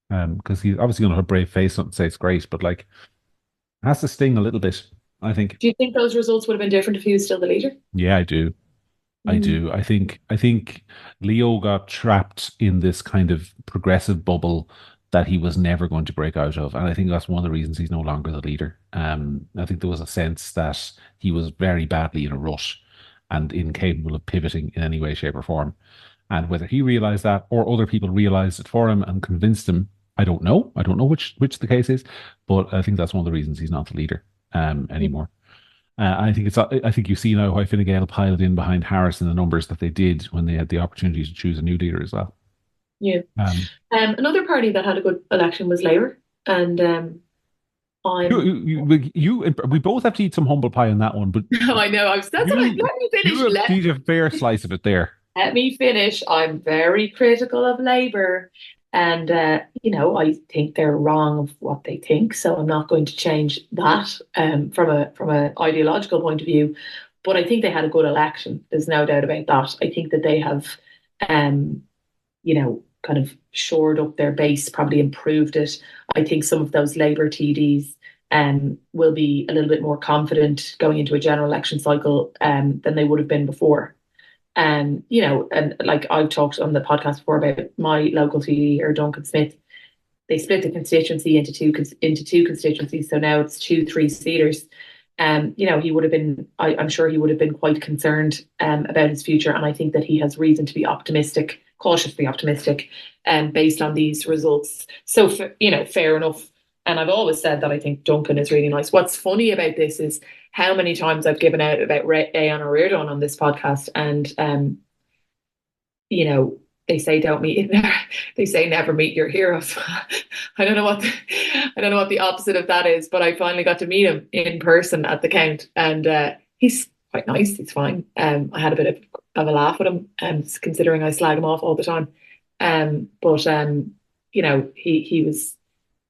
Because he's obviously going to have a brave face and say it's great, but like, it has to sting a little bit, I think. Do you think those results would have been different if he was still the leader? Yeah, I do. I do. I think Leo got trapped in this kind of progressive bubble that he was never going to break out of. And I think that's one of the reasons he's no longer the leader. I think there was a sense that he was very badly in a rut and incapable of pivoting in any way, shape, or form. And whether he realized that or other people realized it for him and convinced him, I don't know. I don't know which the case is, but I think that's one of the reasons he's not the leader anymore. I think you see now why Fine Gael piled in behind Harris in the numbers that they did when they had the opportunity to choose a new leader as well. Yeah. Another party that had a good election was Labour, and we both have to eat some humble pie on that one, but no, I know. Let me finish. You eat a fair slice of it there. Let me finish. I'm very critical of Labour, and I think they're wrong of what they think, so I'm not going to change that from a ideological point of view. But I think they had a good election. There's no doubt about that. I think that they have, kind of shored up their base, probably improved it. I think some of those Labour TDs will be a little bit more confident going into a general election cycle than they would have been before. And like I've talked on the podcast before about my local TD, or Duncan Smith. They split the constituency into two constituencies, so now it's 2 3-seaters. He would have been. I'm sure he would have been quite concerned about his future, and I think that he has reason to be optimistic, cautiously optimistic, based on these results. So fair enough. And I've always said that I think Duncan is really nice. What's funny about this is how many times I've given out about Aon O'Riordan on this podcast, and they say they say never meet your heroes. I don't know what the opposite of that is, but I finally got to meet him in person at the count, and he's quite nice. He's fine. I had a bit of a laugh with him, considering I slag him off all the time. But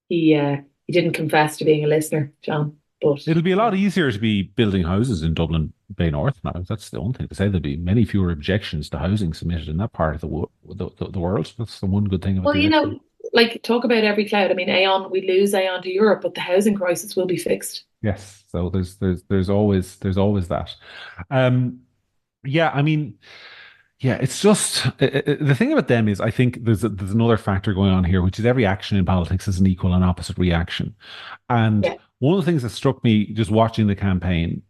he didn't confess to being a listener, John. But it'll be a lot easier to be building houses in Dublin Bay North now. That's the only thing to say. There'll be many fewer objections to housing submitted in that part of the world. That's the one good thing about like, talk about every cloud. I mean, Aon, we lose Aon to Europe, but the housing crisis will be fixed. Yes. So there's always that. Yeah, I mean, yeah, it's just the thing about them is I think there's another factor going on here, which is every action in politics is an equal and opposite reaction. And one of the things that struck me just watching the campaign,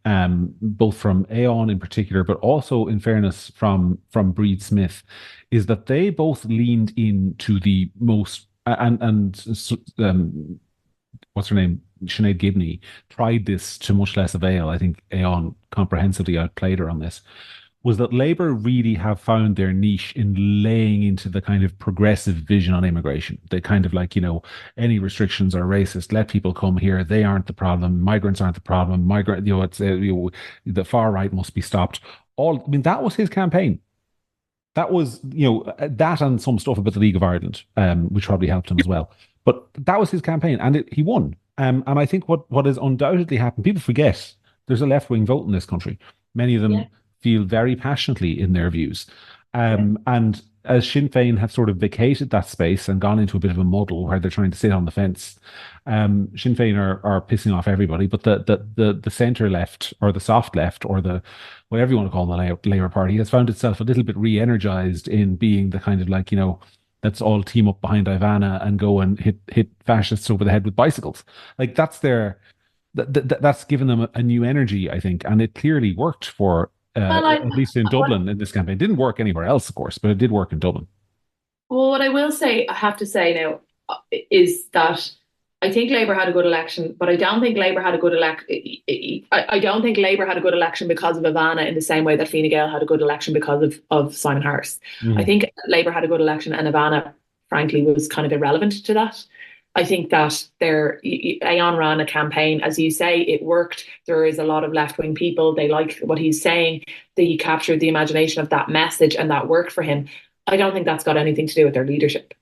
both from Aon in particular, but also in fairness from Breed Smith, is that they both leaned into the most what's her name? Shinead Gibney tried this to much less avail. I think Aon comprehensively outplayed her on this. Was that Labour really have found their niche in laying into the kind of progressive vision on immigration. They kind of like, any restrictions are racist. Let people come here. They aren't the problem. Migrants aren't the problem. The far right must be stopped. That was his campaign. That was, that and some stuff about the League of Ireland, which probably helped him as well. But that was his campaign, and he won. And I think what has undoubtedly happened, people forget there's a left-wing vote in this country. Many of them feel very passionately in their views. And as Sinn Féin have sort of vacated that space and gone into a bit of a muddle where they're trying to sit on the fence, Sinn Féin are pissing off everybody. But the centre left, or the soft left, or the whatever you want to call the Labour Party, has found itself a little bit re-energized in being the kind of like, let's all team up behind Ivana and go and hit fascists over the head with bicycles. Like that's that's given them a new energy, I think, and it clearly worked for at least in Dublin in this campaign. It didn't work anywhere else, of course, but it did work in Dublin. Well, what I have to say now, is that I think Labour had a good election, but I don't think Labour had a good election. I don't think Labour had a good election because of Ivana in the same way that Fine Gael had a good election because of Simon Harris. I think Labour had a good election, and Ivana, frankly, was kind of irrelevant to that. I think that Aon ran a campaign, as you say, it worked. There is a lot of left-wing people. They like what he's saying. He captured the imagination of that message, and that worked for him. I don't think that's got anything to do with their leadership.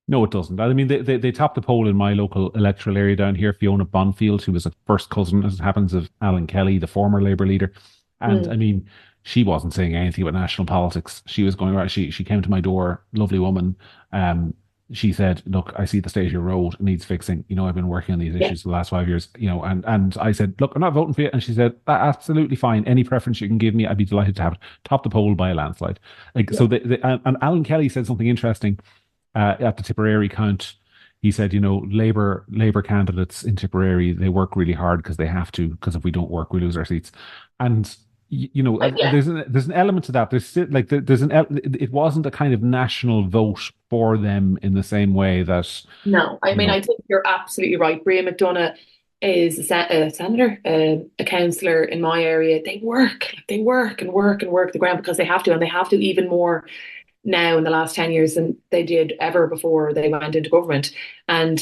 No, it doesn't. I mean, they topped the poll in my local electoral area down here. Fiona Bonfield, who was a first cousin, as it happens, of Alan Kelly, the former Labour leader. And I Mm, mean, she wasn't saying anything about national politics. She was going around. She came to my door, lovely woman. Um, she said, "Look, I see the state of your road. It needs fixing. You know, I've been working on these yeah, issues for the last 5 years. You know." And I said, "Look, I'm not voting for you." And she said, Absolutely fine. Any preference you can give me, I'd be delighted to have it." Top the poll by a landslide. Like yeah, so, and Alan Kelly said something interesting at the Tipperary count. He said, Labour candidates in Tipperary, they work really hard because they have to, because if we don't work, we lose our seats. And yeah. there's an element to that. There's still like it wasn't a kind of national vote for them in the same way that No, I you mean, know I think you're absolutely right. Bria McDonough is a senator, a councillor in my area. They work and work and work the ground because they have to, and they have to even more now in the last 10 years than they did ever before they went into government. And,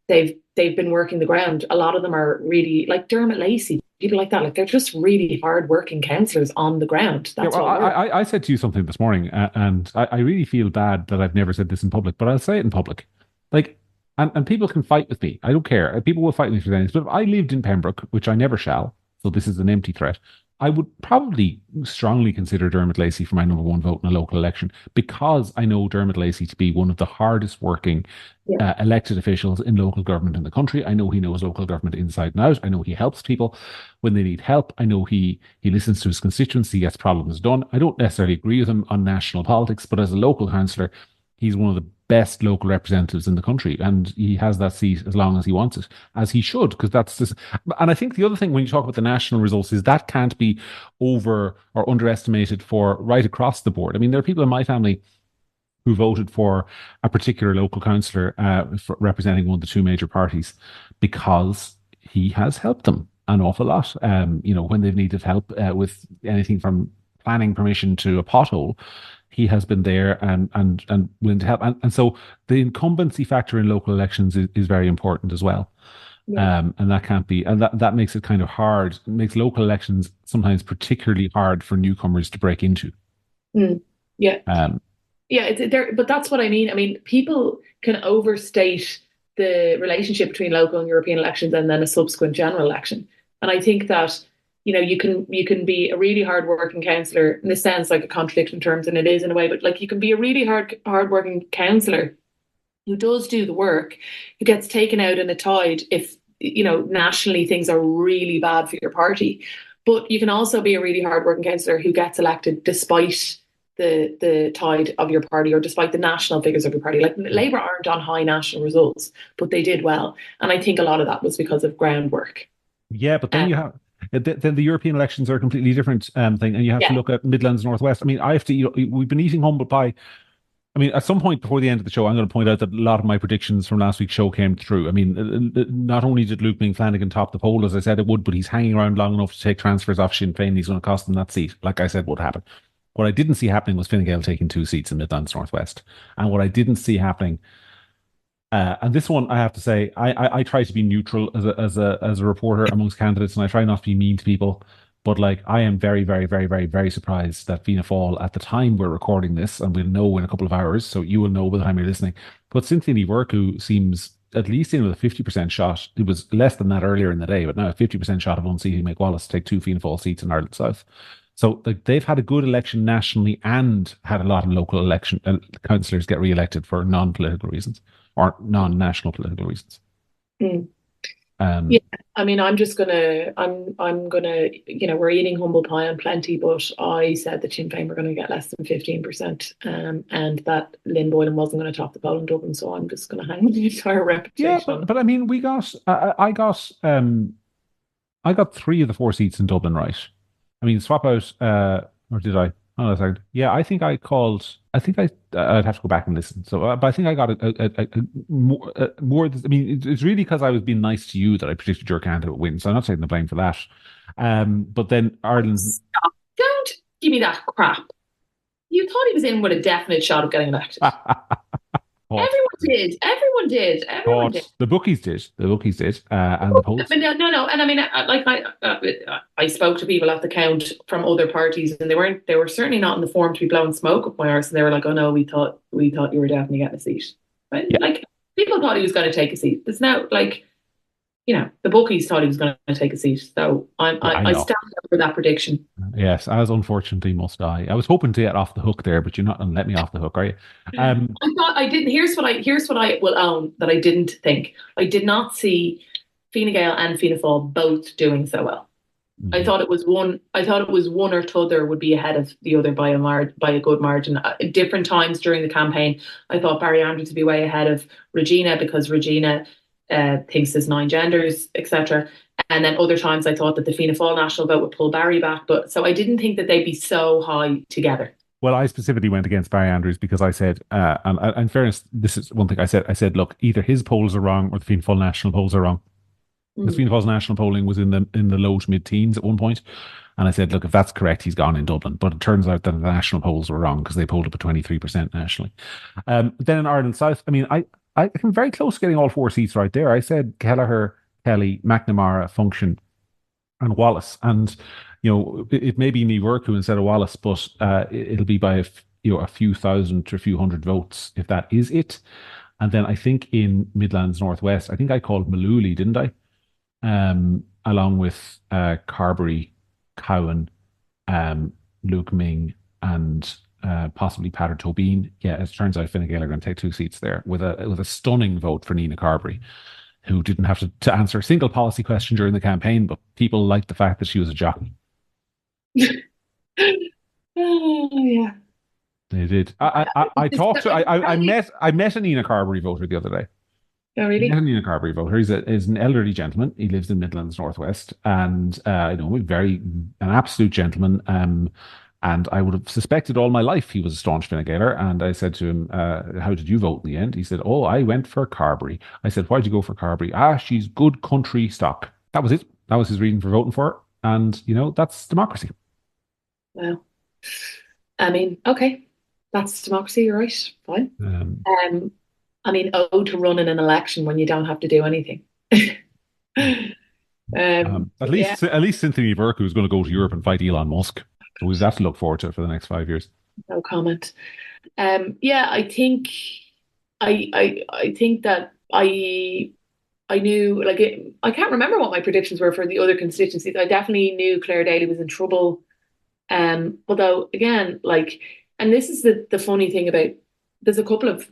they've been working the ground. A lot of them are really like Dermot Lacey, people like that. Like they're just really hard working councillors on the ground. Yeah, That's well, what we're. I said to you something this morning, and I really feel bad that I've never said this in public, but I'll say it in public. Like, and people can fight with me. I don't care. People will fight me for things. But if I lived in Pembroke, which I never shall, so this is an empty threat, I would probably strongly consider Dermot Lacey for my number one vote in a local election because I know Dermot Lacey to be one of the hardest working Yeah, elected officials in local government in the country. I know he knows local government inside and out. I know he helps people when they need help. I know he listens to his constituents. He gets problems done. I don't necessarily agree with him on national politics, but as a local councillor, he's one of the best local representatives in the country, and he has that seat as long as he wants it, as he should, because that's just. And I think the other thing when you talk about the national results is that can't be over or underestimated for right across the board. I mean, there are people in my family who voted for a particular local councillor representing one of the two major parties because he has helped them an awful lot. When they've needed help with anything from planning permission to a pothole, he has been there and willing to help. And so the incumbency factor in local elections is very important as well. yeah. And that can't be, and that makes it kind of hard. It makes local elections sometimes particularly hard for newcomers to break into. Mm, yeah. Um, Yeah, it's there, but that's what I mean. I mean, people can overstate the relationship between local and European elections and then a subsequent general election. And I think that, you can be a really hardworking councillor, and this sounds like a contradiction in terms, and it is in a way, but like you can be a really hardworking councillor who does do the work, who gets taken out in a tide if, nationally things are really bad for your party. But you can also be a really hardworking councillor who gets elected despite the tide of your party or despite the national figures of your party. Like Labour aren't on high national results, but they did well. And I think a lot of that was because of groundwork. Yeah, but then Um, you have then the European elections are a completely different thing, and you have to yeah, look at Midlands Northwest. I mean, I have to. We've been eating humble pie. I mean, at some point before the end of the show, I'm going to point out that a lot of my predictions from last week's show came true. I mean, not only did Luke Ming Flanagan top the poll, as I said it would, but he's hanging around long enough to take transfers off Sinn Féin. He's going to cost them that seat, like I said would happen. What I didn't see happening was Fine Gael taking 2 seats in Midlands Northwest, and what I didn't see happening. And this one, I have to say, I try to be neutral as a reporter amongst candidates, and I try not to be mean to people. But like, I am very, very, very, very, very surprised that Fianna Fáil, at the time we're recording this, and we'll know in a couple of hours, so you will know by the time you're listening. But Cynthia Work, who seems at least in with a 50% shot, it was less than that earlier in the day, but now a 50% shot of unseating Mick Wallace to take two Fianna Fáil seats in Ireland South. So like, they've had a good election nationally and had a lot of local election councillors get re-elected for non-political reasons or non-national political reasons. mm. Um, Yeah, I mean, I'm gonna, we're eating humble pie and plenty, but I said that Sinn Féin were going to get less than 15%, and that Lynn Boylan wasn't going to top the poll in Dublin, so I'm just going to hang the entire yeah, reputation on. but I mean, we got I got 3 of the 4 seats in Dublin, right? I mean, swap out, or did I? Oh, a second. Yeah, I think I called. I think I'd have to go back and listen. So, but I think I got a more. More. I mean, it's really because I was being nice to you that I predicted your candidate would win. So I'm not taking the blame for that. But then Ireland. Stop. Don't give me that crap. You thought he was in with a definite shot of getting elected. Thought, Everyone did. Everyone did. Everyone did. thought the bookies did. The bookies did, and the polls. But no. And I mean, I spoke to people at the count from other parties, and they were certainly not in the form to be blowing smoke up my arse. And they were like, "Oh no, we thought you were definitely getting a seat." Right? Yeah, Like people thought he was going to take a seat. It's now like, the bookies thought he was going to take a seat. So yeah, I I know. stand up for that prediction. Yes, as unfortunately must I. I was hoping to get off the hook there, but you're not going to let me off the hook, are you? Um, I thought I didn't. Here's what I will own that I didn't think. I did not see Fine Gael and Fianna Fáil both doing so well. I mhm. thought it was one. I thought it was one or t'other would be ahead of the other by a good margin. At different times during the campaign, I thought Barry Andrews would be way ahead of Regina because Regina thinks there's 9 genders, etc. And then other times I thought that the Fianna Fáil national vote would pull Barry back. But so I didn't think that they'd be so high together. Well, I specifically went against Barry Andrews because I said, and in fairness, this is one thing I said. I said, look, either his polls are wrong or the Fianna Fáil national polls are wrong. The Mm. Fianna Fáil's national polling was in the low to mid teens at one point, and I said, look, if that's correct, he's gone in Dublin. But it turns out that the national polls were wrong because they polled up at 23% nationally. Then in Ireland South, I mean, I came very close to getting all 4 seats right there. I said Kelleher, Kelly, McNamara, Function, and Wallace. And it may be McGuirk who instead of Wallace, but it'll be by a few thousand to a few hundred votes if that is it. And then I think in Midlands Northwest, I think I called Malooly, didn't I? Along with Carberry, Cowan, Luke Ming, and possibly Pater Tobin. Yeah, it turns out Fine Gael are going to take 2 seats there with a stunning vote for Nina Carberry, who didn't have to answer a single policy question during the campaign, but people liked the fact that she was a jockey. Oh yeah. They did. I talked to Apparently- I met a Nina Carberry voter the other day. Oh Met really? a Nina Carberry voter. He's an elderly gentleman. He lives in Midlands Northwest, and an absolute gentleman. And I would have suspected all my life he was a staunch Fine Gaeler. And I said to him, "How did you vote in the end?" He said, "Oh, I went for Carberry." I said, "Why'd you go for Carberry?" "Ah, she's good country stock." That was it. That was his reason for voting for her. And that's democracy. Well, I mean, okay, that's democracy. You're right. Fine. Um, Um, I mean, to run in an election when you don't have to do anything. at Yeah, least Cynthia Burke, who's going to go to Europe and fight Elon Musk. So we have to look forward to it for the next 5 years. no comment. Yeah, I think that I knew I can't remember what my predictions were for the other constituencies. I definitely knew Clare Daly was in trouble. Although again, and this is the funny thing about there's a couple of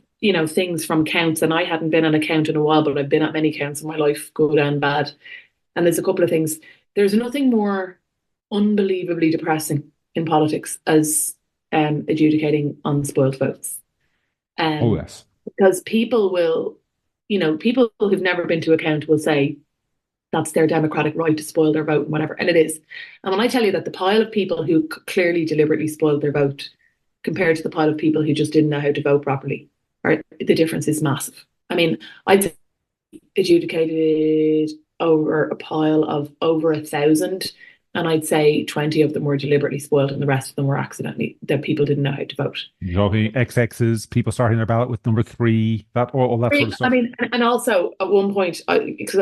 things from counts, and I hadn't been on a count in a while, but I've been at many counts in my life, good and bad. And there's a couple of things. There's nothing more unbelievably depressing in politics as adjudicating unspoiled votes. Oh, Um, yes. because people who've never been to a count will say that's their democratic right to spoil their vote and whatever. And it is. And when I tell you that the pile of people who clearly deliberately spoiled their vote compared to the pile of people who just didn't know how to vote properly, the difference is massive. I mean, I'd adjudicated over a pile of over 1,000, and I'd say 20 of them were deliberately spoiled, and the rest of them were accidentally that people didn't know how to vote. You're talking XXs, people starting their ballot with number 3, all that sort of I stuff. mean, and also at one point,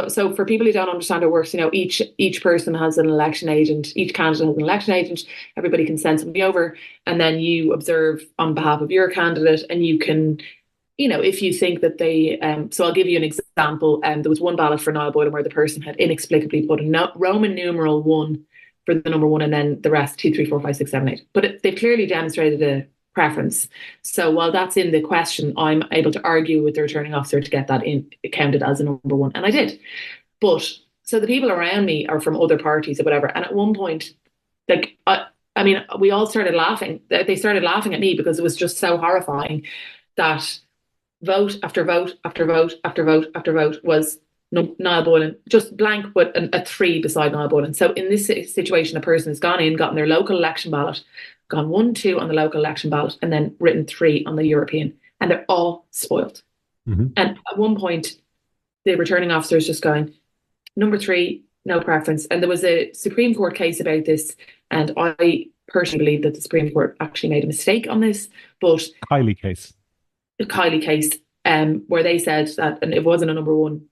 so for people who don't understand how it works, each person has an election agent, each candidate has an election agent. Everybody can send somebody over, and then you observe on behalf of your candidate, and you can, if you think that they. So I'll give you an example. There was one ballot for Niall Boylan where the person had inexplicably put a Roman numeral 1 for the number 1, and then the rest 2, 3, 4, 5, 6, 7, 8. But they've clearly demonstrated a preference. So while that's in the question, I'm able to argue with the returning officer to get that counted as a number 1, and I did. But so the people around me are from other parties or whatever, and at one point, I mean, we all started laughing. They started laughing at me because it was just so horrifying that vote after vote after vote after vote after vote was Niall Boylan, just blank, but a 3 beside Niall Boylan. So in this situation, a person has gone in, gotten their local election ballot, gone 1, 2 on the local election ballot, and then written 3 on the European, and they're all spoiled. Mm-hmm. And at one point, the returning officer is just going, number 3, no preference. And there was a Supreme Court case about this, and I personally believe that the Supreme Court actually made a mistake on this, but Kylie case. the Kylie case, where they said that, and it wasn't a number one,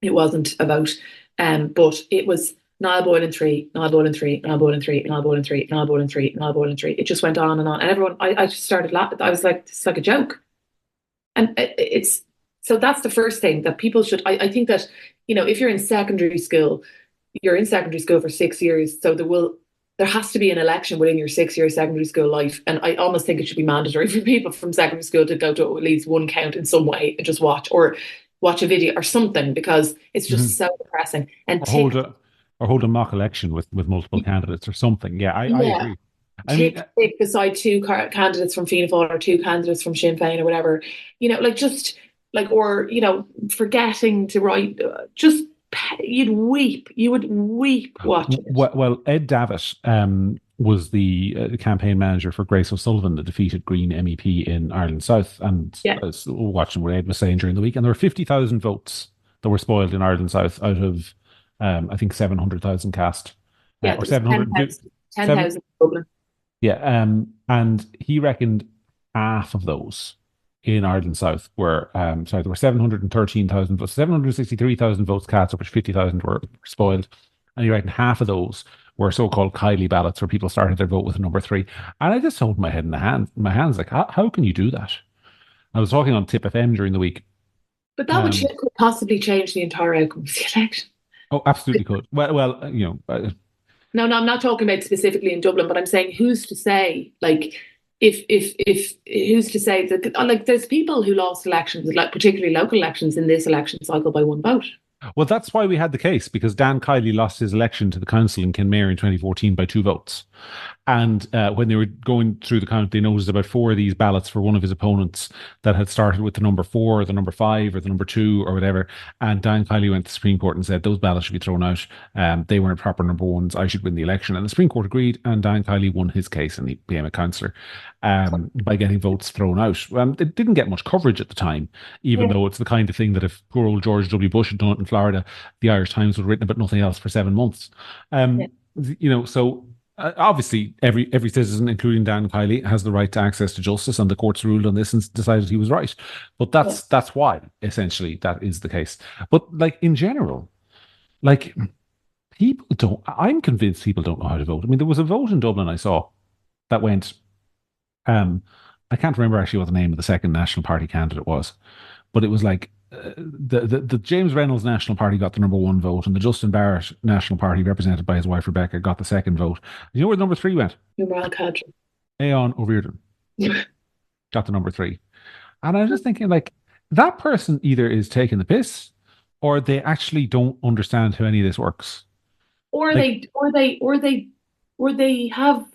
it wasn't a vote, but it was Niall Boylan 3, Niall Boylan 3, Niall Boylan 3, Niall Boylan 3, Niall Boylan 3, Niall Boylan 3. It just went on, and everyone, I just started laughing. I was like, it's like a joke. And it's, so that's the first thing that people should, I think that, if you're in secondary school, you're in secondary school for 6 years, so there has to be an election within your 6 year secondary school life. And I almost think it should be mandatory for people from secondary school to go to at least one count in some way and just watch a video or something, because it's just so depressing. And hold a mock election with multiple candidates or something. Yeah, I agree. Tick beside two candidates from Fianna Fáil or two candidates from Sinn Féin or whatever, forgetting to write, you would weep watching it. Well, Ed Davitt was the campaign manager for Grace O'Sullivan, the defeated Green MEP in Ireland South, and I was watching what Ed was saying during the week, and there were 50,000 votes that were spoiled in Ireland South out of I think 700,000 cast. Or 700. 10,000 Dublin. Yeah, and he reckoned half of those in Ireland South were, there were 713,000 votes, 763,000 votes cast, of which 50,000 were spoiled. And he reckoned half of those were so-called Kylie ballots, where people started their vote with a number 3. And I just held my head in my hands, like, how can you do that? I was talking on Tip FM during the week. But that could possibly change the entire outcome of the election. Oh, absolutely could. Well, No, I'm not talking about specifically in Dublin, but I'm saying who's to say, like, if who's to say that, like, there's people who lost elections, like particularly local elections in this election cycle, by one vote. Well, that's why we had the case, because Dan Kiley lost his election to the council in Kenmare in 2014 by 2 votes. And when they were going through the count, they noticed about 4 of these ballots for one of his opponents that had started with the number 4 or the number 5 or the number 2 or whatever. And Dan Kiley went to the Supreme Court and said those ballots should be thrown out. They weren't proper number 1s. I should win the election. And the Supreme Court agreed, and Dan Kiley won his case, and he became a councillor by getting votes thrown out. It didn't get much coverage at the time, even though it's the kind of thing that if poor old George W. Bush had done it in Florida, the Irish Times would have written about nothing else for 7 months. So obviously every citizen, including Dan Kiley, has the right to access to justice, and the courts ruled on this and decided he was right. But that's why essentially that is the case. But like in general, like I'm convinced people don't know how to vote. I mean, there was a vote in Dublin I saw that went, I can't remember actually what the name of the second National Party candidate was, but it was like the James Reynolds National Party got the number 1 vote, and the Justin Barrett National Party, represented by his wife Rebecca, got the 2nd vote. You know where number 3 went? Aon O'Riordan got the number 3. And I was just thinking, like, that person either is taking the piss, or they actually don't understand how any of this works. Or they have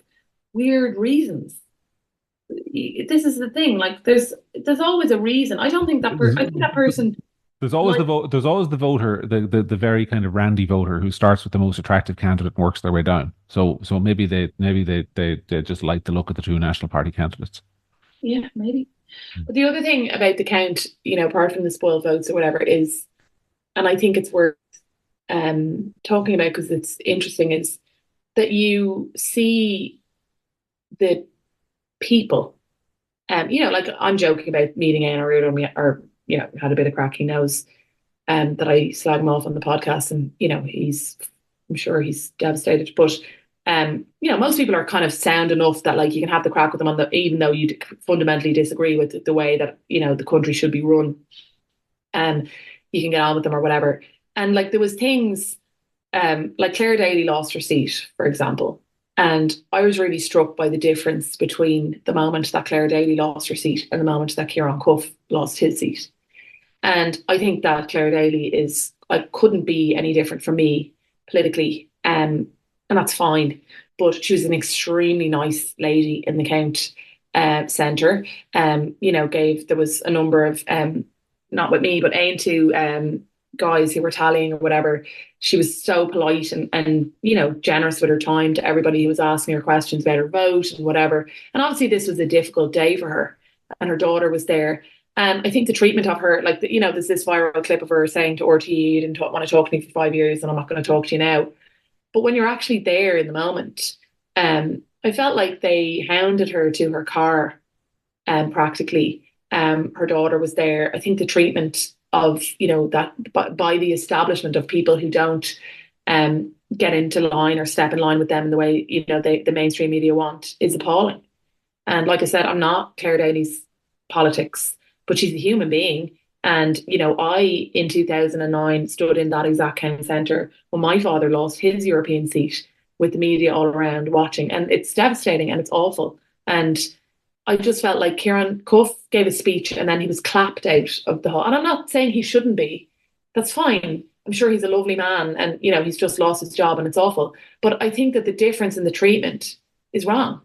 weird reasons. This is the thing. Like, there's always a reason. I don't think that I think that person. There's always There's always the voter, the very kind of randy voter who starts with the most attractive candidate and works their way down. So maybe they just like the look of the 2 National Party candidates. Yeah, maybe. But the other thing about the count, apart from the spoiled votes or whatever, is, and I think it's worth talking about because it's interesting, is that you see the people, like, I'm joking about meeting Anna Reardon, or had a bit of crack. He knows that I slag him off on the podcast, and I'm sure he's devastated. But most people are kind of sound enough that, like, you can have the crack with them even though you fundamentally disagree with the way that the country should be run. You can get on with them or whatever. And, like, there was things like Claire Daly lost her seat, for example. And I was really struck by the difference between the moment that Claire Daly lost her seat and the moment that Kieran Cuff lost his seat. And I think that Claire Daly couldn't be any different from me politically. And that's fine. But she was an extremely nice lady in the Count Centre. There was a number of, not with me, but A2 guys who were tallying or whatever. She was so polite and generous with her time to everybody who was asking her questions about her vote and whatever. And obviously this was a difficult day for her, and her daughter was there. And I think the treatment of her, like, there's this viral clip of her saying to RTE, "You didn't want to talk to me for 5 years, and I'm not going to talk to you now." But when you're actually there in the moment, I felt like they hounded her to her car, practically, her daughter was there. I think the treatment of, that by the establishment of people who don't get into line or step in line with them in the way, the mainstream media want is appalling. And like I said, I'm not Claire Daly's politics, but she's a human being. And, I, in 2009, stood in that exact county centre when my father lost his European seat with the media all around watching. And it's devastating and it's awful. And I just felt like Kieran Cuff gave a speech and then he was clapped out of the hall. And I'm not saying he shouldn't be. That's fine. I'm sure he's a lovely man and, he's just lost his job and it's awful. But I think that the difference in the treatment is wrong.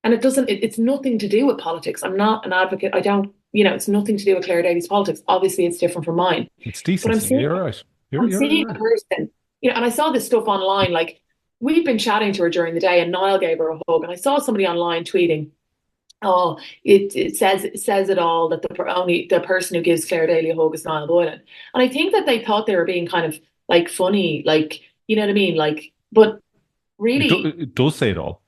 And it's nothing to do with politics. I'm not an advocate. I don't, it's nothing to do with Claire Daly's politics. Obviously, it's different from mine. It's decent. But You're right. I'm seeing a person, and I saw this stuff online. Like, we've been chatting to her during the day and Niall gave her a hug. And I saw somebody online tweeting, oh, it says it all that the person who gives Claire Daly a hug is Niall Boylan. And I think that they thought they were being kind of like funny, like, you know what I mean? Like, but really. It does say it all.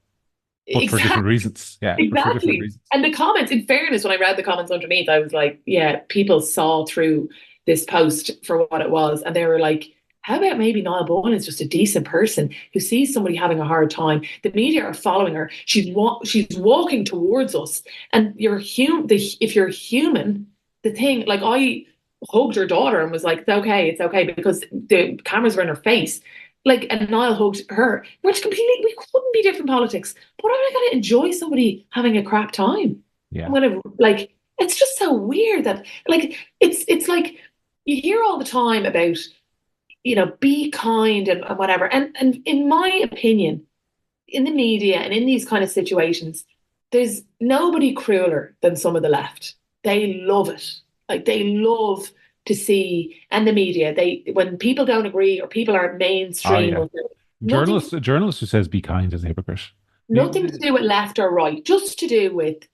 But for different reasons. Yeah. Exactly. Different reasons. And the comments, in fairness, when I read the comments underneath, I was like, yeah, people saw through this post for what it was. And they were like, how about maybe Niall Bowen is just a decent person who sees somebody having a hard time. The media are following her. She's walking towards us. And if you're human, the thing, like, I hugged her daughter and was like, it's okay, because the cameras were in her face. Like, and Niall hugged her. We couldn't be different politics. But I'm not going to enjoy somebody having a crap time. Yeah. I'm going to, it's just so weird that, it's like, you hear all the time about, be kind and whatever. And in my opinion, in the media and in these kind of situations, there's nobody crueler than some of the left. They love it. Like, they love to see, and the media, when people don't agree or people are mainstream. Oh, yeah. A journalist who says be kind is a hypocrite. Nothing to do with left or right, just to do with,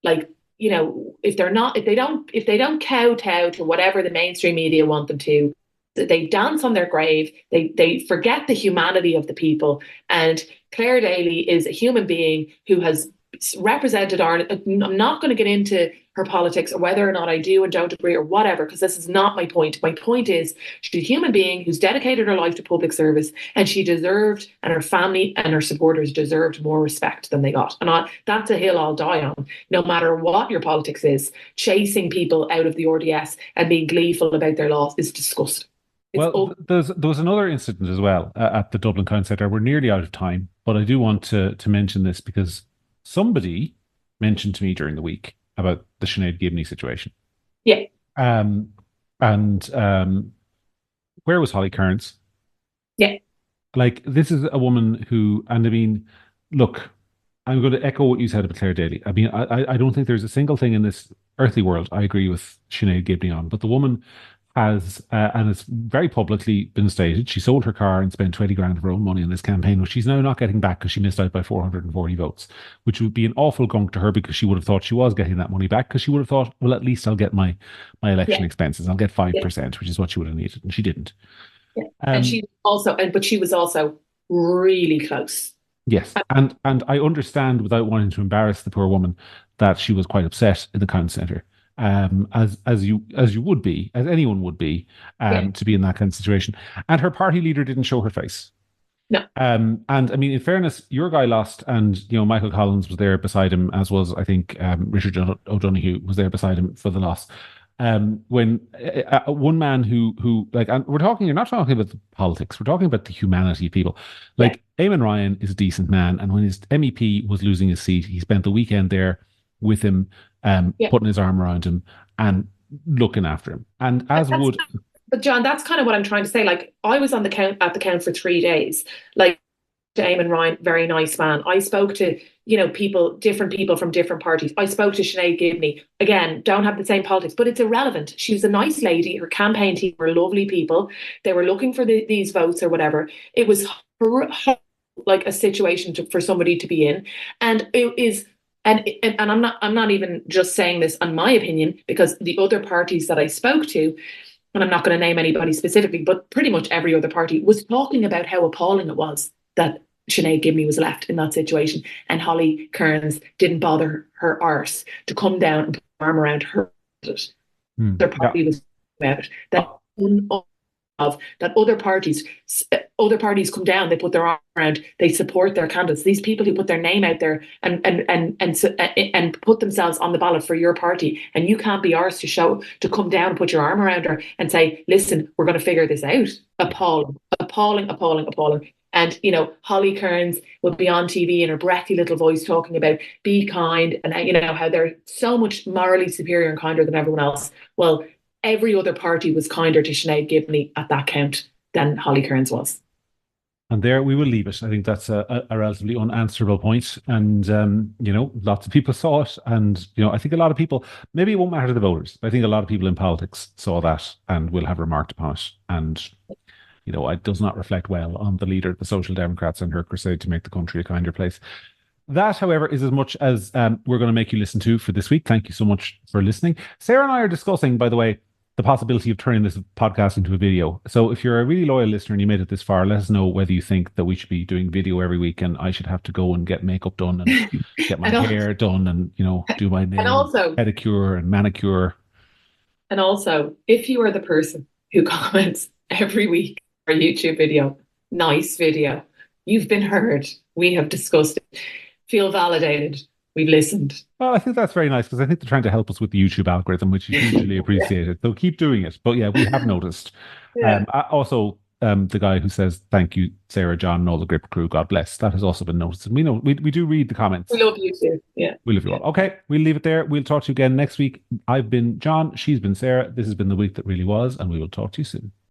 like, if they don't kowtow to whatever the mainstream media want them to, they dance on their grave, they forget the humanity of the people. And Claire Daly is a human being who has represented Ireland. I'm not going to get into her politics or whether or not I do and don't agree or whatever, because this is not my point. My point is, she's a human being who's dedicated her life to public service, and she deserved, and her family and her supporters deserved, more respect than they got. And that's a hill I'll die on, no matter what your politics is. Chasing people out of the RDS and being gleeful about their loss is disgusting. There was another incident as well at the Dublin County Centre. We're nearly out of time, but I do want to mention this because somebody mentioned to me during the week about the Shinead Gibney situation. Yeah. Where was Holly Cairns? Yeah. Like, this is a woman who, and I mean, look, I'm going to echo what you said about Claire Daly. I mean, I don't think there's a single thing in this earthly world I agree with Shinead Gibney on, but the woman has, and it's very publicly been stated, she sold her car and spent 20 grand of her own money on this campaign, which she's now not getting back because she missed out by 440 votes, which would be an awful gunk to her, because she would have thought she was getting that money back, because she would have thought, well, at least I'll get my election expenses. I'll get 5%, which is what she would have needed, and she didn't. Yeah. And but she was also really close. Yes, and I understand, without wanting to embarrass the poor woman, that she was quite upset in the county centre. As you would be, as anyone would be, to be in that kind of situation. And her party leader didn't show her face. No. And I mean, in fairness, your guy lost, and Michael Collins was there beside him, as was, I think, Richard O'Donoghue was there beside him for the loss. When one man who like, and you're not talking about the politics, we're talking about the humanity of people. Like, Eamon Ryan is a decent man, and when his MEP was losing his seat, he spent the weekend there with him, putting his arm around him and looking after him. And but John, that's kind of what I'm trying to say. Like, I was at the count for 3 days. Like, to Eamon Ryan, very nice man. I spoke to, different people from different parties. I spoke to Shinead Gibney. Again, don't have the same politics, but it's irrelevant. She was a nice lady. Her campaign team were lovely people. They were looking for these votes or whatever. It was like a situation for somebody to be in. And it is... And I'm not even just saying this on my opinion, because the other parties that I spoke to, and I'm not going to name anybody specifically, but pretty much every other party was talking about how appalling it was that Sinead Gibney was left in that situation, and Holly Cairns didn't bother her arse to come down and put her arm around her. Their party was about it. That of that other parties come down, they put their arm around, they support their candidates. These people who put their name out there and put themselves on the ballot for your party, and you can't be arsed to come down and put your arm around her and say, listen, we're going to figure this out. Appalling. And, you know, Holly Cairns would be on TV in her breathy little voice talking about be kind and, you know, how they're so much morally superior and kinder than everyone else. Well, every other party was kinder to Sinead Gibney at that count than Holly Cairns was. And there we will leave it. I think that's a relatively unanswerable point. And, you know, lots of people saw it. And, you know, I think a lot of people, maybe it won't matter to the voters, but I think a lot of people in politics saw that and will have remarked upon it. And, you know, it does not reflect well on the leader of the Social Democrats and her crusade to make the country a kinder place. That, however, is as much as we're going to make you listen to for this week. Thank you so much for listening. Sarah and I are discussing, by the way, the possibility of turning this podcast into a video. So if you're a really loyal listener and you made it this far, let us know whether you think that we should be doing video every week and I should have to go and get makeup done and get my hair done and, you know, do my nails, and also pedicure and manicure. And also, if you are the person who comments every week for a YouTube video, nice video, you've been heard, we have discussed it, feel validated, we've listened. Well, I think that's very nice because I think they're trying to help us with the YouTube algorithm, which is hugely appreciated. So keep doing it. But yeah, we have noticed. Also, the guy who says, thank you, Sarah, John, and all the Gript crew, God bless. That has also been noticed. And we know, we do read the comments. We love you too. Yeah. We love you all. Okay, we'll leave it there. We'll talk to you again next week. I've been John. She's been Sarah. This has been the week that really was. And we will talk to you soon.